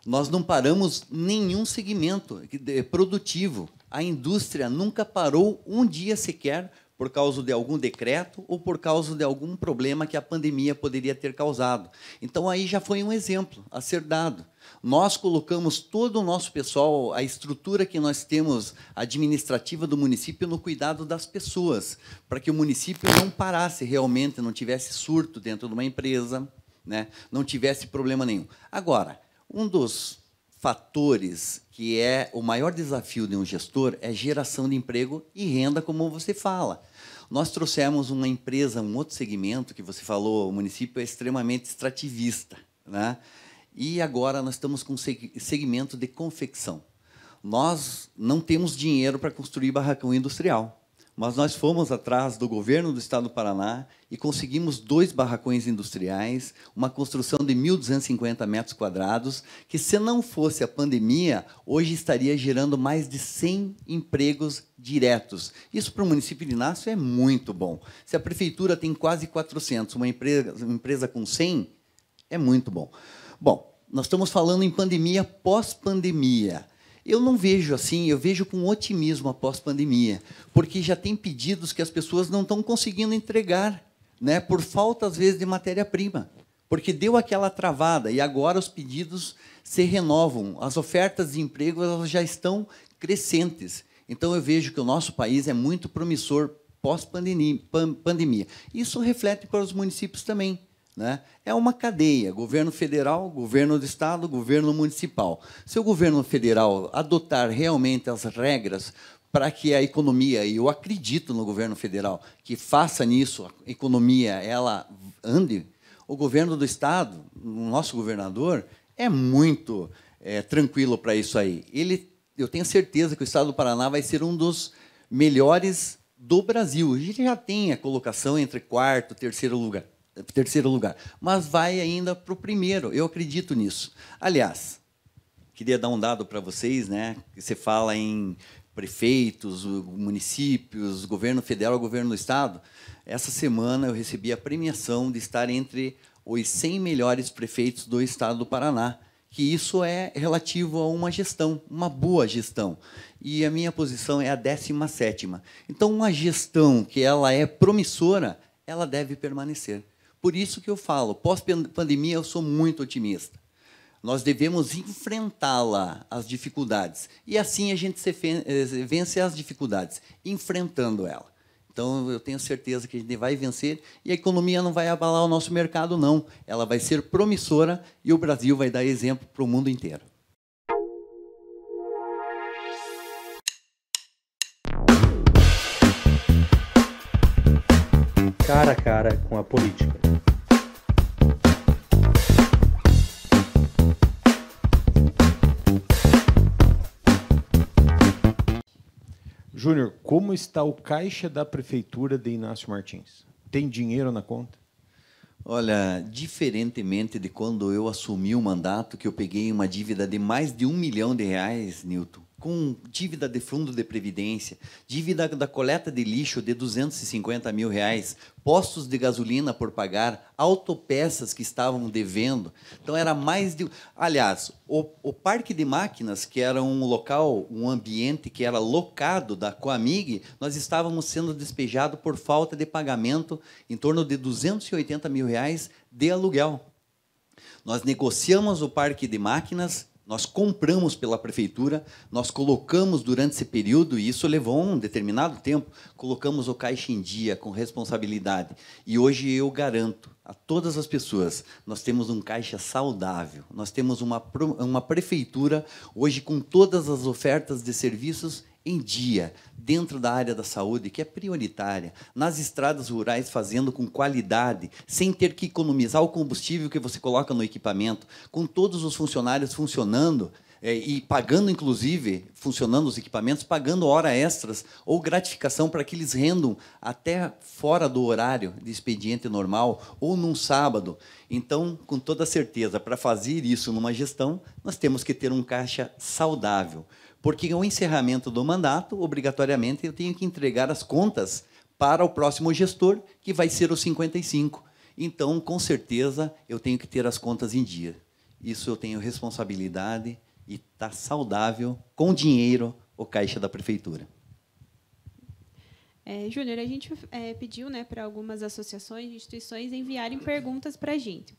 Nós não paramos nenhum segmento produtivo. A indústria nunca parou um dia sequer por causa de algum decreto ou por causa de algum problema que a pandemia poderia ter causado. Então, aí já foi um exemplo a ser dado. Nós colocamos todo o nosso pessoal, a estrutura que nós temos administrativa do município no cuidado das pessoas, para que o município não parasse realmente, não tivesse surto dentro de uma empresa, né? Não tivesse problema nenhum. Agora, um dos fatores que é o maior desafio de um gestor é geração de emprego e renda, como você fala. Nós trouxemos uma empresa, um outro segmento que você falou, o município é extremamente extrativista, né? E agora nós estamos com segmento de confecção. Nós não temos dinheiro para construir barracão industrial, mas nós fomos atrás do governo do estado do Paraná e conseguimos 2 barracões industriais, uma construção de 1.250 metros quadrados, que, se não fosse a pandemia, hoje estaria gerando mais de 100 empregos diretos. Isso para o município de Inácio é muito bom. Se a prefeitura tem quase 400, uma empresa com 100, é muito bom. Bom, nós estamos falando em pandemia, pós-pandemia. Eu não vejo assim, eu vejo com otimismo a pós-pandemia, porque já tem pedidos que as pessoas não estão conseguindo entregar, né, por falta, às vezes, de matéria-prima, porque deu aquela travada e agora os pedidos se renovam, as ofertas de emprego elas já estão crescentes. Então, eu vejo que o nosso país é muito promissor pós-pandemia. Isso reflete para os municípios também, né? É uma cadeia, governo federal, governo do estado, governo municipal. Se o governo federal adotar realmente as regras para que a economia, e eu acredito no governo federal, que faça nisso, a economia ela ande, o governo do estado, o nosso governador, é muito tranquilo para isso aí. Eu tenho certeza que o Estado do Paraná vai ser um dos melhores do Brasil. A gente já tem a colocação entre quarto e terceiro lugar, mas vai ainda para o primeiro. Eu acredito nisso. Aliás, queria dar um dado para vocês, né? Você fala em prefeitos, municípios, governo federal, governo do estado. Essa semana eu recebi a premiação de estar entre os 100 melhores prefeitos do estado do Paraná, que isso é relativo a uma gestão, uma boa gestão. E a minha posição é a 17ª. Então, uma gestão que ela é promissora, ela deve permanecer. Por isso que eu falo, pós-pandemia, eu sou muito otimista. Nós devemos enfrentá-la, as dificuldades. E assim a gente vence as dificuldades, enfrentando ela. Então, eu tenho certeza que a gente vai vencer e a economia não vai abalar o nosso mercado, não. Ela vai ser promissora e o Brasil vai dar exemplo para o mundo inteiro. Cara a cara com a política. Júnior, como está o caixa da Prefeitura de Inácio Martins? Tem dinheiro na conta? Olha, diferentemente de quando eu assumi o mandato, que eu peguei uma dívida de mais de R$1 milhão, Nilton, com dívida de fundo de previdência, dívida da coleta de lixo de R$250 mil, postos de gasolina por pagar, autopeças que estavam devendo. Então, era mais de... Aliás, o parque de máquinas, que era um local, um ambiente que era locado da Coamig, nós estávamos sendo despejados por falta de pagamento em torno de R$280 mil de aluguel. Nós negociamos o parque de máquinas, nós compramos pela prefeitura, nós colocamos durante esse período, e isso levou um determinado tempo, colocamos o caixa em dia, com responsabilidade. E hoje eu garanto a todas as pessoas, nós temos um caixa saudável, nós temos uma prefeitura, hoje com todas as ofertas de serviços em dia, dentro da área da saúde, que é prioritária, nas estradas rurais, fazendo com qualidade, sem ter que economizar o combustível que você coloca no equipamento, com todos os funcionários funcionando, e pagando, inclusive, funcionando os equipamentos, pagando hora extras ou gratificação para que eles rendam até fora do horário de expediente normal ou num sábado. Então, com toda certeza, para fazer isso numa gestão, nós temos que ter um caixa saudável. Porque ao encerramento do mandato, obrigatoriamente, eu tenho que entregar as contas para o próximo gestor, que vai ser o 55. Então, com certeza, eu tenho que ter as contas em dia. Isso eu tenho responsabilidade e está saudável, com dinheiro, o caixa da prefeitura. Júnior, a gente pediu, né, para algumas associações e instituições enviarem perguntas para a gente.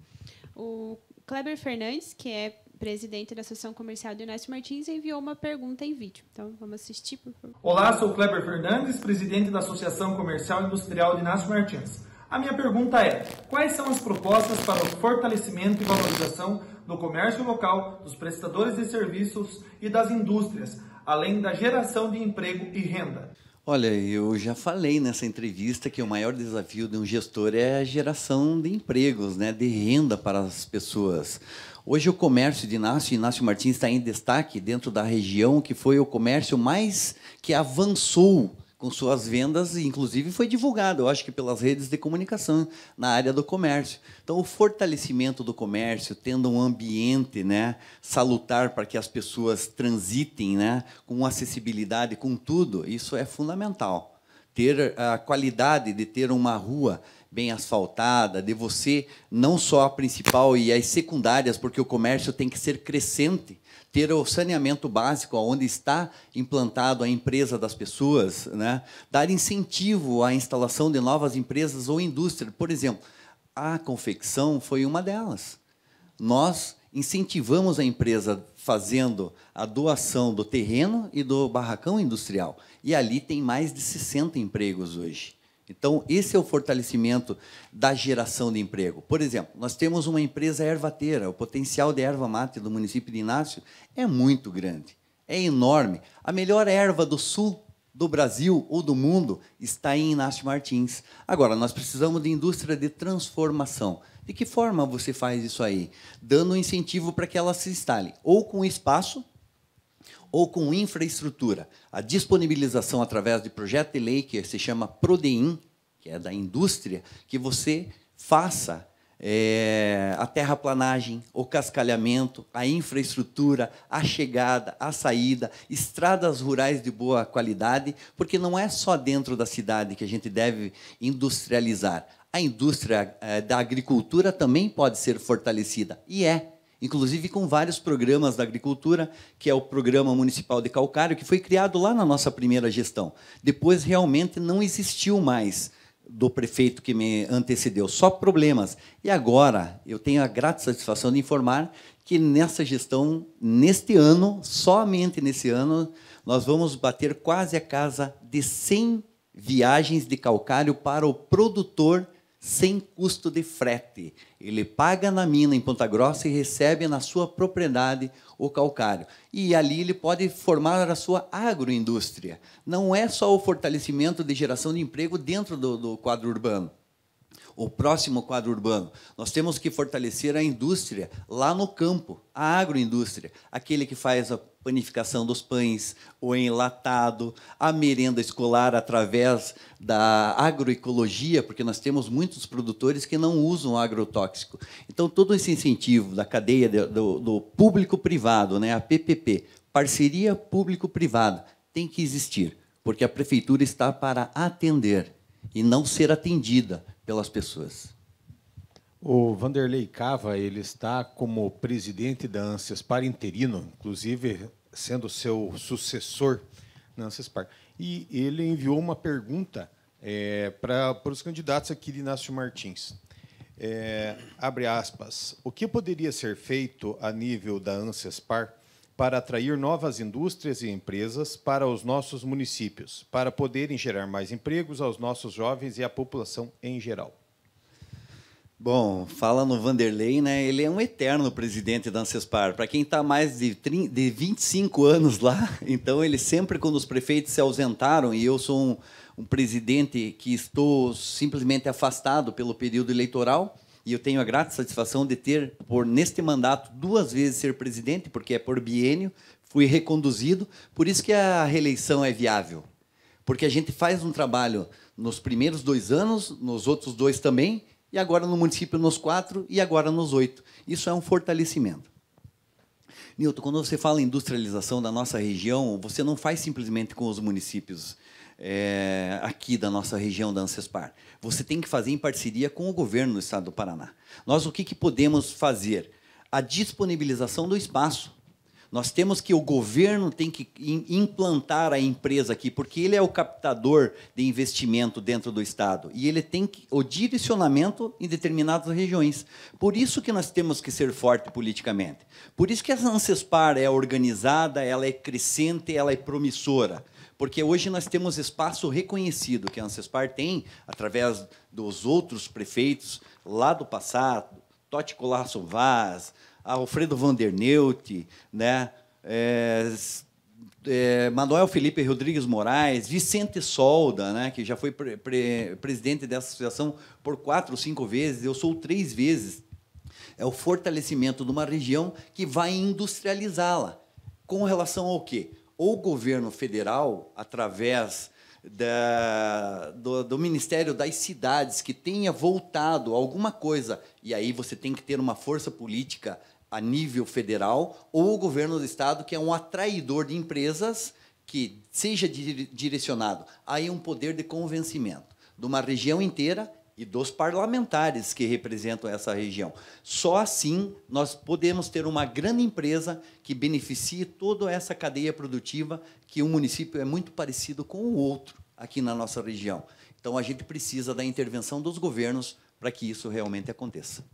O Kleber Fernandes, que é presidente da Associação Comercial de Inácio Martins, enviou uma pergunta em vídeo. Então, vamos assistir, por favor. Olá, sou o Kleber Fernandes, presidente da Associação Comercial e Industrial de Inácio Martins. A minha pergunta é: quais são as propostas para o fortalecimento e valorização do comércio local, dos prestadores de serviços e das indústrias, além da geração de emprego e renda? Olha, eu já falei nessa entrevista que o maior desafio de um gestor é a geração de empregos, né, de renda para as pessoas. Hoje o comércio de Inácio Martins está em destaque dentro da região, que foi o comércio mais que avançou com suas vendas, e inclusive foi divulgado, eu acho que pelas redes de comunicação na área do comércio. Então, o fortalecimento do comércio, tendo um ambiente, né, salutar para que as pessoas transitem, né, com acessibilidade, com tudo, isso é fundamental. Ter a qualidade de ter uma rua bem asfaltada, de você, não só a principal e as secundárias, porque o comércio tem que ser crescente, ter o saneamento básico, onde está implantado a empresa das pessoas, né? Dar incentivo à instalação de novas empresas ou indústria. Por exemplo, a confecção foi uma delas. Nós incentivamos a empresa fazendo a doação do terreno e do barracão industrial. E ali tem mais de 60 empregos hoje. Então, esse é o fortalecimento da geração de emprego. Por exemplo, nós temos uma empresa ervateira, o potencial de erva mate do município de Inácio é muito grande, é enorme. A melhor erva do sul do Brasil ou do mundo está em Inácio Martins. Agora, nós precisamos de indústria de transformação. De que forma você faz isso aí? Dando um incentivo para que ela se instale, ou com espaço, ou com infraestrutura. A disponibilização através de projeto de lei, que se chama PRODEIN, que é da indústria, que você faça a terraplanagem, o cascalhamento, a infraestrutura, a chegada, a saída, estradas rurais de boa qualidade, porque não é só dentro da cidade que a gente deve industrializar. A indústria da agricultura também pode ser fortalecida, e inclusive com vários programas da agricultura, que é o Programa Municipal de Calcário, que foi criado lá na nossa primeira gestão. Depois, realmente, não existiu mais do prefeito que me antecedeu, só problemas. E agora, eu tenho a grata satisfação de informar que nessa gestão, neste ano, somente nesse ano, nós vamos bater quase a casa de 100 viagens de calcário para o produtor sem custo de frete. Ele paga na mina em Ponta Grossa e recebe na sua propriedade o calcário. E ali ele pode formar a sua agroindústria. Não é só o fortalecimento de geração de emprego dentro do quadro urbano. O próximo quadro urbano, nós temos que fortalecer a indústria lá no campo, a agroindústria, aquele que faz a panificação dos pães, o enlatado, a merenda escolar através da agroecologia, porque nós temos muitos produtores que não usam agrotóxico. Então, todo esse incentivo da cadeia do público-privado, né, a PPP, parceria público-privada, tem que existir, porque a prefeitura está para atender e não ser atendida pelas pessoas. O Vanderlei Cava, ele está como presidente da Ancespar interino, inclusive sendo seu sucessor na Ancespar. E ele enviou uma pergunta para os candidatos aqui de Inácio Martins. Abre aspas. O que poderia ser feito a nível da Ancespar para atrair novas indústrias e empresas para os nossos municípios, para poderem gerar mais empregos aos nossos jovens e à população em geral? Bom, fala no Vanderlei, né? Ele é um eterno presidente da Ancespar. Para quem está mais de 25 anos lá, então ele sempre, quando os prefeitos se ausentaram, e eu sou um presidente que estou simplesmente afastado pelo período eleitoral, e eu tenho a grata satisfação de ter, neste mandato, 2 vezes ser presidente, porque é por biênio, fui reconduzido, por isso que a reeleição é viável. Porque a gente faz um trabalho nos primeiros 2 anos, nos outros 2 também, e agora no município nos 4 e agora nos 8. Isso é um fortalecimento. Nilton, quando você fala em industrialização da nossa região, você não faz simplesmente com os municípios aqui da nossa região da Ancespar. Você tem que fazer em parceria com o governo do Estado do Paraná. Nós, o que podemos fazer? A disponibilização do espaço. Nós temos que, o governo tem que implantar a empresa aqui, porque ele é o captador de investimento dentro do Estado, e ele tem o direcionamento em determinadas regiões. Por isso que nós temos que ser forte politicamente. Por isso que a Ancespar é organizada, ela é crescente, ela é promissora. Porque hoje nós temos espaço reconhecido que a Ancespar tem, através dos outros prefeitos lá do passado, Totti Colasso Vaz, Alfredo Vanderneut, né? Manuel Felipe Rodrigues Moraes, Vicente Solda, né? Que já foi presidente dessa associação por 4 ou 5 vezes, eu sou 3 vezes. É o fortalecimento de uma região que vai industrializá-la. Com relação ao quê? O governo federal, através do Ministério das Cidades, que tenha voltado alguma coisa, e aí você tem que ter uma força política a nível federal, ou o governo do Estado, que é um atraidor de empresas, que seja direcionado. Aí um poder de convencimento de uma região inteira e dos parlamentares que representam essa região. Só assim nós podemos ter uma grande empresa que beneficie toda essa cadeia produtiva, que um município é muito parecido com o outro aqui na nossa região. Então, a gente precisa da intervenção dos governos para que isso realmente aconteça.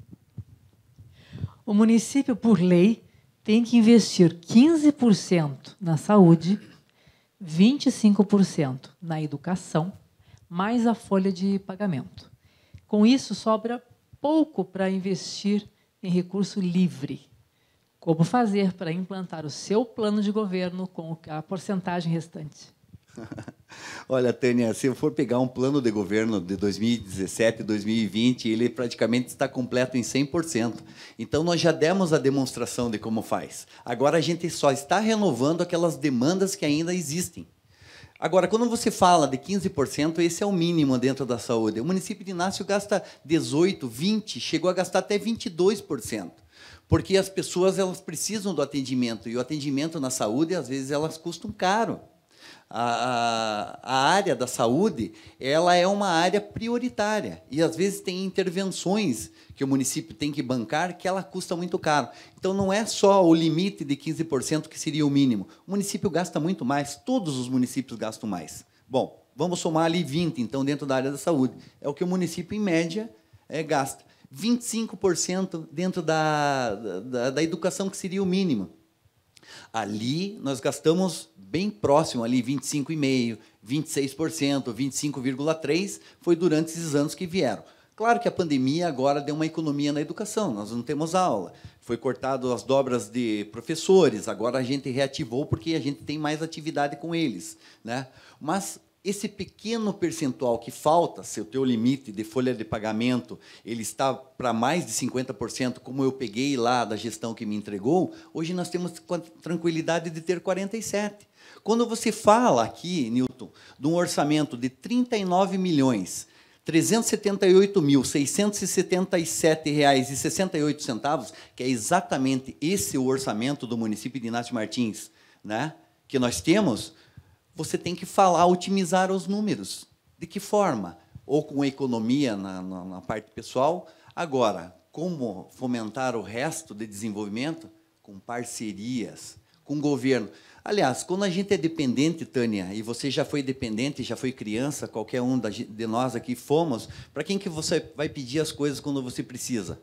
O município, por lei, tem que investir 15% na saúde, 25% na educação, mais a folha de pagamento. Com isso, sobra pouco para investir em recurso livre. Como fazer para implantar o seu plano de governo com a porcentagem restante? Olha, Tânia, se eu for pegar um plano de governo de 2017, 2020, ele praticamente está completo em 100%. Então, nós já demos a demonstração de como faz. Agora, a gente só está renovando aquelas demandas que ainda existem. Agora, quando você fala de 15%, esse é o mínimo dentro da saúde. O município de Inácio gasta 18%, 20%, chegou a gastar até 22%. Porque as pessoas elas precisam do atendimento, e o atendimento na saúde, às vezes, elas custam caro. A área da saúde ela é uma área prioritária e às vezes tem intervenções que o município tem que bancar que ela custa muito caro. Então não é só o limite de 15% que seria o mínimo. O município gasta muito mais, todos os municípios gastam mais. Bom, vamos somar ali 20%, então, dentro da área da saúde. É o que o município, em média, gasta. 25% dentro da educação, que seria o mínimo. Ali, nós gastamos bem próximo, ali 25,5%, 26%, 25,3%, foi durante esses anos que vieram. Claro que a pandemia agora deu uma economia na educação, nós não temos aula. Foi cortado as dobras de professores, agora a gente reativou porque a gente tem mais atividade com eles, né? Mas esse pequeno percentual que falta, se o teu limite de folha de pagamento ele está para mais de 50%, como eu peguei lá da gestão que me entregou, hoje nós temos tranquilidade de ter 47%. Quando você fala aqui, Newton, de um orçamento de R$ 39.378.677,68, que é exatamente esse o orçamento do município de Inácio Martins, né, que nós temos, você tem que falar, otimizar os números. De que forma? Ou com economia na parte pessoal. Agora, como fomentar o resto de desenvolvimento? Com parcerias, com o governo. Aliás, quando a gente é dependente, Tânia, e você já foi dependente, já foi criança, qualquer um de nós aqui fomos, para quem que você vai pedir as coisas quando você precisa?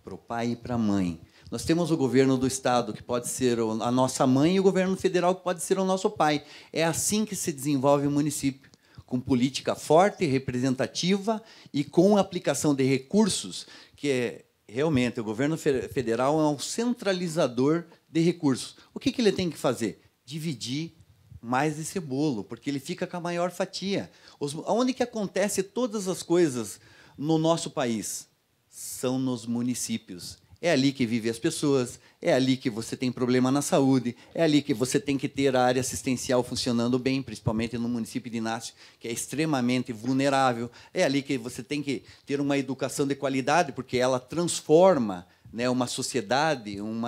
Para o pai e para a mãe. Nós temos o governo do Estado, que pode ser a nossa mãe, e o governo federal, que pode ser o nosso pai. É assim que se desenvolve o município, com política forte, representativa e com aplicação de recursos, que realmente o governo federal é um centralizador de recursos. O que ele tem que fazer? Dividir mais esse bolo, porque ele fica com a maior fatia. Onde que acontece todas as coisas no nosso país? São nos municípios. É ali que vivem as pessoas, é ali que você tem problema na saúde, é ali que você tem que ter a área assistencial funcionando bem, principalmente no município de Inácio, que é extremamente vulnerável, é ali que você tem que ter uma educação de qualidade, porque ela transforma, né, uma sociedade, um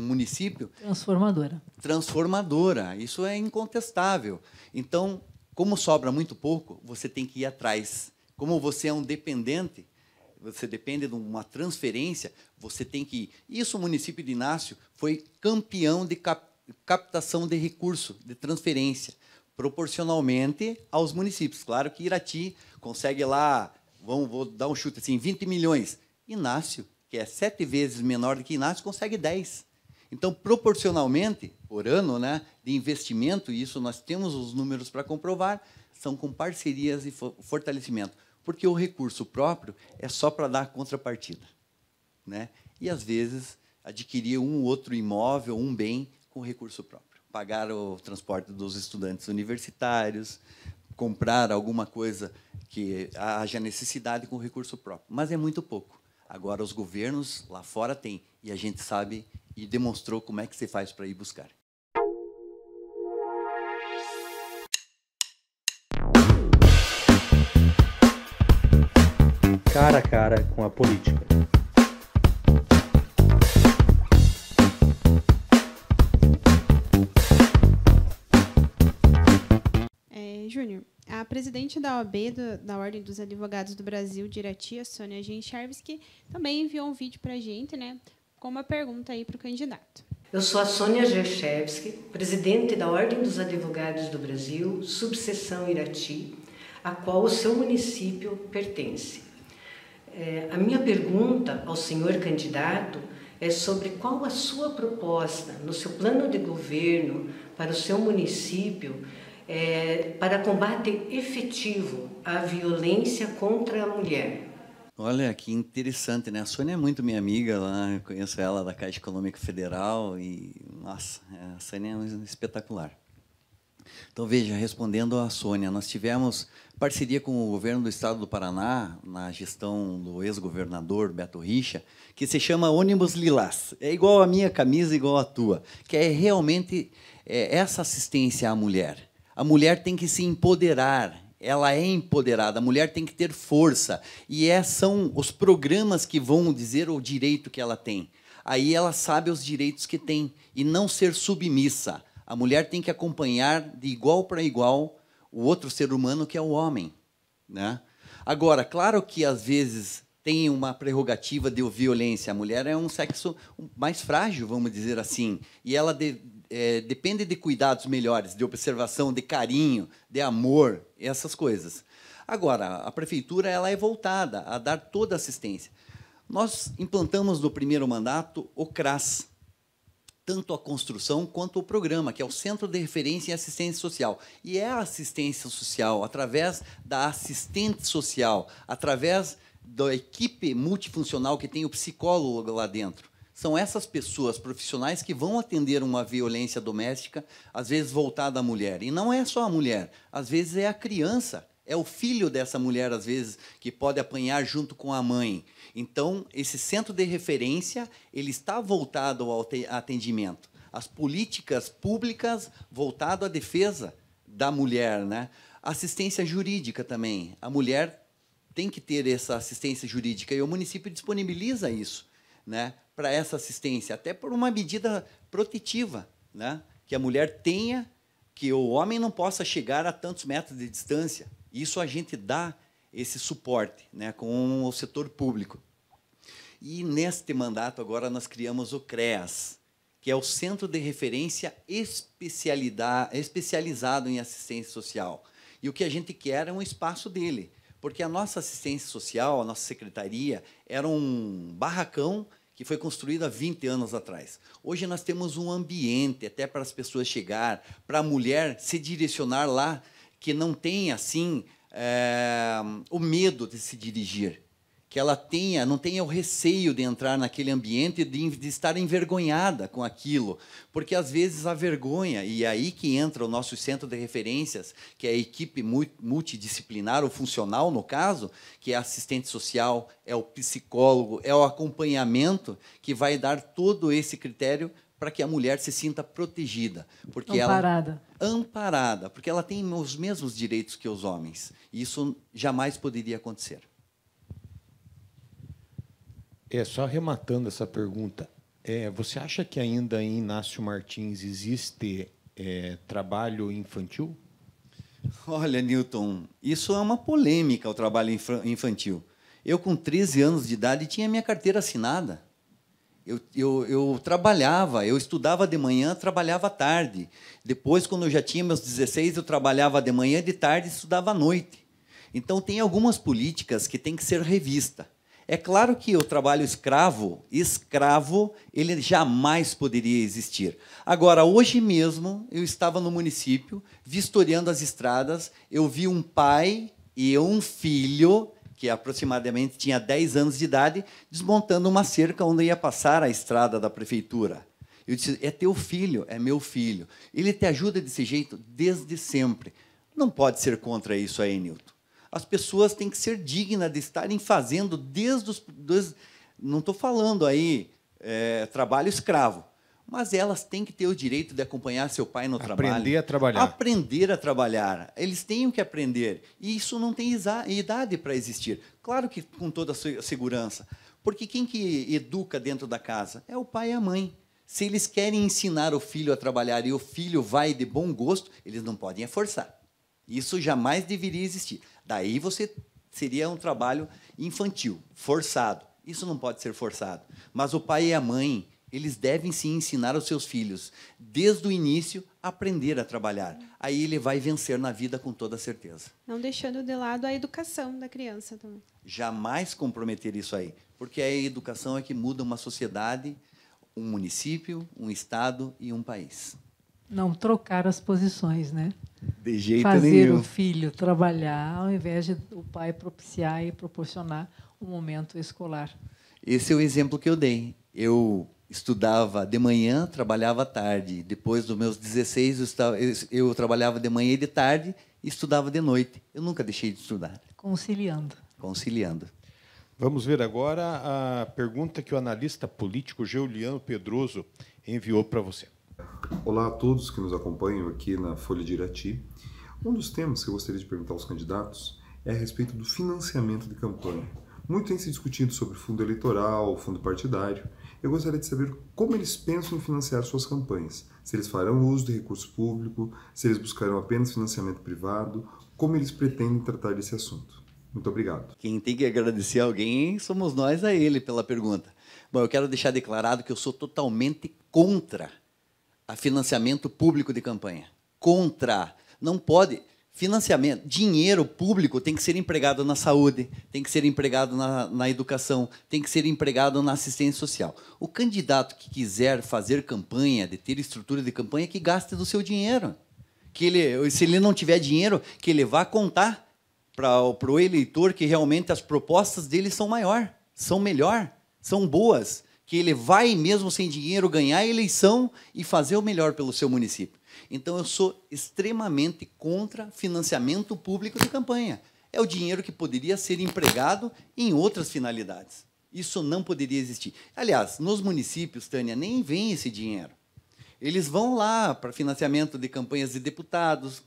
município... Transformadora. Transformadora, isso é incontestável. Então, como sobra muito pouco, você tem que ir atrás. Como você é um dependente, você depende de uma transferência, você tem que ir. Isso, o município de Inácio foi campeão de captação de recurso, de transferência, proporcionalmente aos municípios. Claro que Irati consegue lá, vou dar um chute assim, 20 milhões. Inácio, que é 7 vezes menor do que Inácio, consegue 10. Então, proporcionalmente, por ano, né, de investimento, e isso nós temos os números para comprovar, são com parcerias e fortalecimento. Porque o recurso próprio é só para dar contrapartida, né? E, às vezes, adquirir um outro imóvel, um bem, com recurso próprio. Pagar o transporte dos estudantes universitários, comprar alguma coisa que haja necessidade com recurso próprio. Mas é muito pouco. Agora, os governos lá fora têm, e a gente sabe e demonstrou como é que se faz para ir buscar. Cara a cara com a política. Júnior, a presidente da OAB, da Ordem dos Advogados do Brasil, de Irati, a Sônia Genchevski, também enviou um vídeo para a gente, né, com uma pergunta aí para o candidato. Eu sou a Sônia Genchevski, presidente da Ordem dos Advogados do Brasil, subseção Irati, a qual o seu município pertence. A minha pergunta ao senhor candidato é sobre qual a sua proposta no seu plano de governo para o seu município para combate efetivo à violência contra a mulher. Olha, que interessante, né? A Sônia é muito minha amiga lá, eu conheço ela da Caixa Econômica Federal e, nossa, a Sônia é espetacular. Então, veja, respondendo à Sônia, nós tivemos parceria com o governo do Estado do Paraná, na gestão do ex-governador Beto Richa, que se chama Ônibus Lilás. É igual a minha camisa, igual a tua, que é realmente essa assistência à mulher. A mulher tem que se empoderar, ela é empoderada, a mulher tem que ter força, e são os programas que vão dizer o direito que ela tem. Aí ela sabe os direitos que tem, e não ser submissa. A mulher tem que acompanhar de igual para igual o outro ser humano, que é o homem, né? Agora, claro que, às vezes, tem uma prerrogativa de violência. A mulher é um sexo mais frágil, vamos dizer assim, e ela depende de cuidados melhores, de observação, de carinho, de amor, essas coisas. Agora, a prefeitura ela é voltada a dar toda a assistência. Nós implantamos no primeiro mandato o CRAS, tanto a construção quanto o programa, que é o Centro de Referência em Assistência Social. E é a assistência social, através da assistente social, através da equipe multifuncional que tem o psicólogo lá dentro. São essas pessoas profissionais que vão atender uma violência doméstica, às vezes voltada à mulher. E não é só a mulher, às vezes é a criança, é o filho dessa mulher, às vezes, que pode apanhar junto com a mãe. Então, esse centro de referência ele está voltado ao atendimento. As políticas públicas voltado à defesa da mulher, né? Assistência jurídica também. A mulher tem que ter essa assistência jurídica e o município disponibiliza isso, né, para essa assistência, até por uma medida protetiva, né, que a mulher tenha, que o homem não possa chegar a tantos metros de distância. Isso a gente dá esse suporte, né, com o setor público. E, neste mandato, agora, nós criamos o CREAS, que é o Centro de Referência especializado em assistência social. E o que a gente quer é um espaço dele, porque a nossa assistência social, a nossa secretaria, era um barracão que foi construído há 20 anos atrás. Hoje nós temos um ambiente até para as pessoas chegar, para a mulher se direcionar lá, que não tenha, assim, o medo de se dirigir, que ela não tenha o receio de entrar naquele ambiente e de estar envergonhada com aquilo, porque, às vezes, a vergonha, e é aí que entra o nosso centro de referências, que é a equipe multidisciplinar, ou funcional, no caso, que é a assistente social, é o psicólogo, é o acompanhamento, que vai dar todo esse critério para que a mulher se sinta protegida. Porque amparada, porque ela tem os mesmos direitos que os homens. E isso jamais poderia acontecer. Só arrematando essa pergunta, você acha que ainda em Inácio Martins existe trabalho infantil? Olha, Newton, isso é uma polêmica, o trabalho infantil. Eu, com 13 anos de idade, tinha minha carteira assinada. Eu trabalhava, eu estudava de manhã, trabalhava à tarde. Depois, quando eu já tinha meus 16, eu trabalhava de manhã, de tarde, estudava à noite. Então, tem algumas políticas que têm que ser revistas. É claro que o trabalho escravo, ele jamais poderia existir. Agora, hoje mesmo, eu estava no município, vistoriando as estradas, eu vi um pai e um filho, que aproximadamente tinha 10 anos de idade, desmontando uma cerca onde ia passar a estrada da prefeitura. Eu disse, é teu filho, é meu filho. Ele te ajuda desse jeito desde sempre. Não pode ser contra isso aí, Nilton. As pessoas têm que ser dignas de estarem fazendo não estou falando aí trabalho escravo, mas elas têm que ter o direito de acompanhar seu pai no trabalho. Aprender a trabalhar. Aprender a trabalhar. Eles têm que aprender. E isso não tem idade para existir. Claro que com toda a segurança. Porque quem que educa dentro da casa? É o pai e a mãe. Se eles querem ensinar o filho a trabalhar e o filho vai de bom gosto, eles não podem forçar. Isso jamais deveria existir. Daí seria um trabalho infantil, forçado. Isso não pode ser forçado. Mas o pai e a mãe, eles devem sim ensinar aos seus filhos, desde o início, a aprender a trabalhar. Aí ele vai vencer na vida com toda certeza. Não deixando de lado a educação da criança também. Jamais comprometer isso aí, porque a educação é que muda uma sociedade, um município, um estado e um país. Não trocar as posições, né? De jeito Fazer nenhum. o filho trabalhar ao invés de o pai propiciar e proporcionar um momento escolar. Esse é o exemplo que eu dei. Eu estudava de manhã, trabalhava à tarde. Depois dos meus 16, eu trabalhava de manhã e de tarde e estudava de noite. Eu nunca deixei de estudar. Conciliando. Conciliando. Vamos ver agora a pergunta que o analista político Geuliano Pedroso enviou para você. Olá a todos que nos acompanham aqui na Folha de Irati. Um dos temas que eu gostaria de perguntar aos candidatos é a respeito do financiamento de campanha. Muito tem se discutido sobre fundo eleitoral, fundo partidário. Eu gostaria de saber como eles pensam em financiar suas campanhas. Se eles farão uso de recurso público, se eles buscarão apenas financiamento privado, como eles pretendem tratar desse assunto. Muito obrigado. Quem tem que agradecer alguém somos nós a ele pela pergunta. Bom, eu quero deixar declarado que eu sou totalmente contra a financiamento público de campanha. Contra. Não pode. Financiamento, dinheiro público tem que ser empregado na saúde, tem que ser empregado na educação, tem que ser empregado na assistência social. O candidato que quiser fazer campanha, de ter estrutura de campanha, que gaste do seu dinheiro. Se ele não tiver dinheiro, que ele vá contar para o eleitor que realmente as propostas dele são maior, são melhor, são boas, que ele vai mesmo sem dinheiro ganhar a eleição e fazer o melhor pelo seu município. Então, eu sou extremamente contra financiamento público de campanha. É o dinheiro que poderia ser empregado em outras finalidades. Isso não poderia existir. Aliás, nos municípios, Tânia, nem vem esse dinheiro. Eles vão lá para financiamento de campanhas de deputados,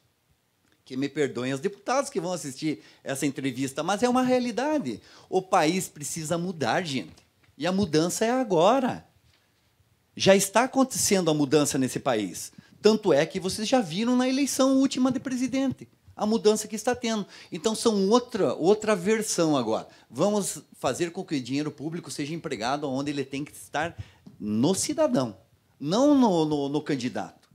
que me perdoem os deputados que vão assistir essa entrevista, mas é uma realidade. O país precisa mudar, gente. E a mudança é agora. Já está acontecendo a mudança nesse país. Tanto é que vocês já viram na eleição última de presidente a mudança que está tendo. Então, são outra versão agora. Vamos fazer com que o dinheiro público seja empregado onde ele tem que estar no cidadão, não no candidato.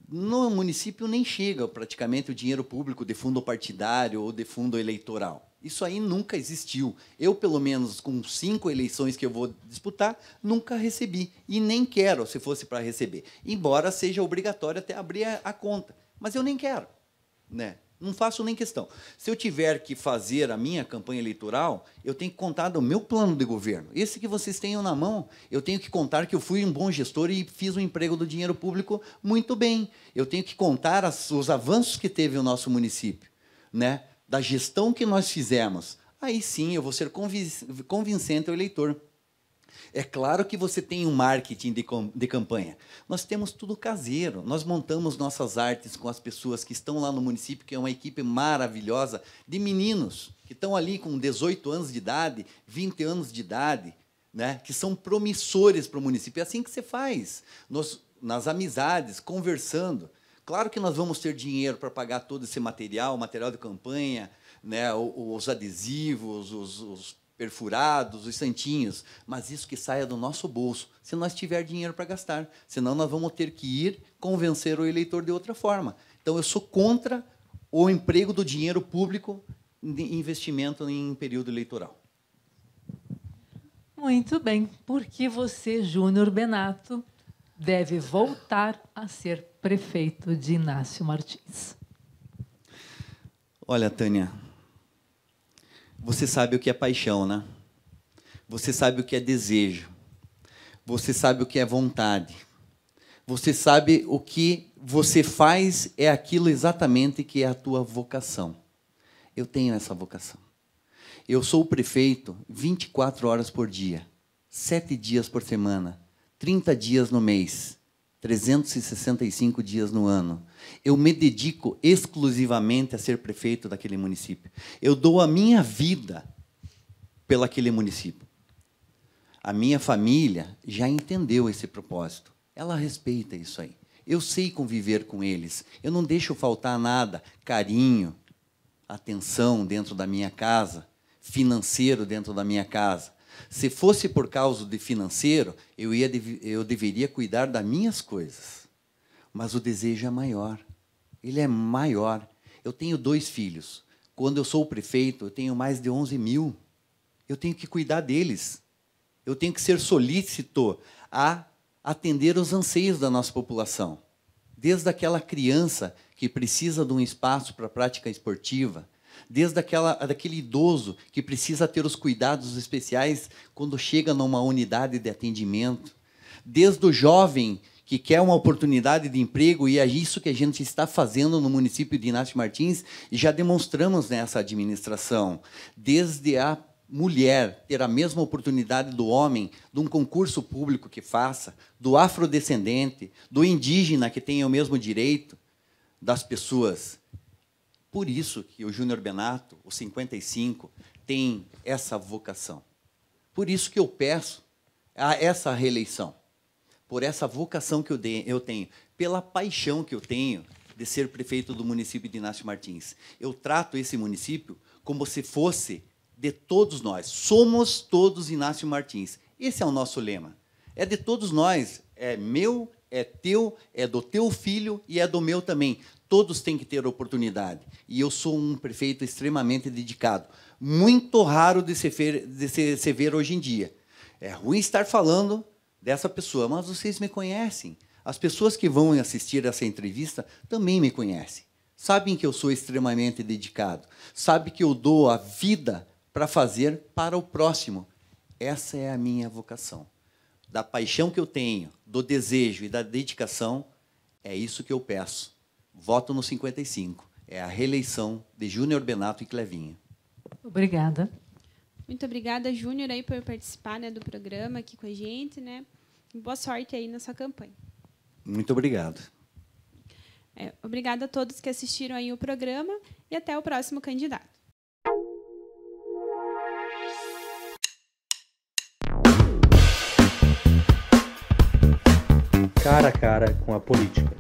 No município nem chega praticamente o dinheiro público de fundo partidário ou de fundo eleitoral. Isso aí nunca existiu. Eu, pelo menos, com 5 eleições que eu vou disputar, nunca recebi. E nem quero, se fosse para receber. Embora seja obrigatório até abrir a conta. Mas eu nem quero. Né? Não faço nem questão. Se eu tiver que fazer a minha campanha eleitoral, eu tenho que contar do meu plano de governo. Esse que vocês tenham na mão, eu tenho que contar que eu fui um bom gestor e fiz o emprego do dinheiro público muito bem. Eu tenho que contar os avanços que teve o nosso município, né? Da gestão que nós fizemos. Aí sim, eu vou ser convincente ao eleitor. É claro que você tem um marketing de campanha. Nós temos tudo caseiro. Nós montamos nossas artes com as pessoas que estão lá no município, que é uma equipe maravilhosa de meninos que estão ali com 18 anos de idade, 20 anos de idade, né, que são promissores para o município. É assim que você faz, nas amizades, conversando. Claro que nós vamos ter dinheiro para pagar todo esse material de campanha, né, os adesivos, os perfurados, os santinhos, mas isso que saia do nosso bolso, se nós tiver dinheiro para gastar. Senão, nós vamos ter que ir convencer o eleitor de outra forma. Então, eu sou contra o emprego do dinheiro público de investimento em período eleitoral. Muito bem. Porque você, Júnior Benato, deve voltar a ser prefeito de Inácio Martins? Olha, Tânia, você sabe o que é paixão, né? Você sabe o que é desejo. Você sabe o que é vontade. Você sabe o que você faz é aquilo exatamente que é a tua vocação. Eu tenho essa vocação. Eu sou o prefeito 24 horas por dia, 7 dias por semana, 30 dias no mês, 365 dias no ano. Eu me dedico exclusivamente a ser prefeito daquele município. Eu dou a minha vida pelaquele município. A minha família já entendeu esse propósito. Ela respeita isso aí. Eu sei conviver com eles. Eu não deixo faltar nada, carinho, atenção dentro da minha casa, financeiro dentro da minha casa. Se fosse por causa de financeiro, eu deveria cuidar das minhas coisas. Mas o desejo é maior. Ele é maior. Eu tenho 2 filhos. Quando eu sou o prefeito, eu tenho mais de 11 mil. Eu tenho que cuidar deles. Eu tenho que ser solícito a atender os anseios da nossa população. Desde aquela criança que precisa de um espaço para prática esportiva, desde daquele idoso que precisa ter os cuidados especiais quando chega numa unidade de atendimento, desde o jovem que quer uma oportunidade de emprego, e é isso que a gente está fazendo no município de Inácio Martins, e já demonstramos nessa administração, desde a mulher ter a mesma oportunidade do homem, de um concurso público que faça, do afrodescendente, do indígena que tenha o mesmo direito das pessoas. Por isso que o Júnior Benato, o 55, tem essa vocação. Por isso que eu peço essa reeleição, por essa vocação que eu tenho, pela paixão que eu tenho de ser prefeito do município de Inácio Martins. Eu trato esse município como se fosse de todos nós. Somos todos Inácio Martins. Esse é o nosso lema. É de todos nós. É meu, é teu, é do teu filho e é do meu também. Todos têm que ter oportunidade. E eu sou um prefeito extremamente dedicado. Muito raro de se ver hoje em dia. É ruim estar falando dessa pessoa, mas vocês me conhecem. As pessoas que vão assistir essa entrevista também me conhecem. Sabem que eu sou extremamente dedicado. Sabem que eu dou a vida para fazer para o próximo. Essa é a minha vocação. Da paixão que eu tenho, do desejo e da dedicação, é isso que eu peço. Voto no 55. É a reeleição de Júnior Benato e Clevinha. Obrigada. Muito obrigada, Júnior, aí por participar, né, do programa aqui com a gente, né? Boa sorte aí na sua campanha. Muito obrigado. Obrigada a todos que assistiram aí o programa e até o próximo candidato. Cara a cara com a política.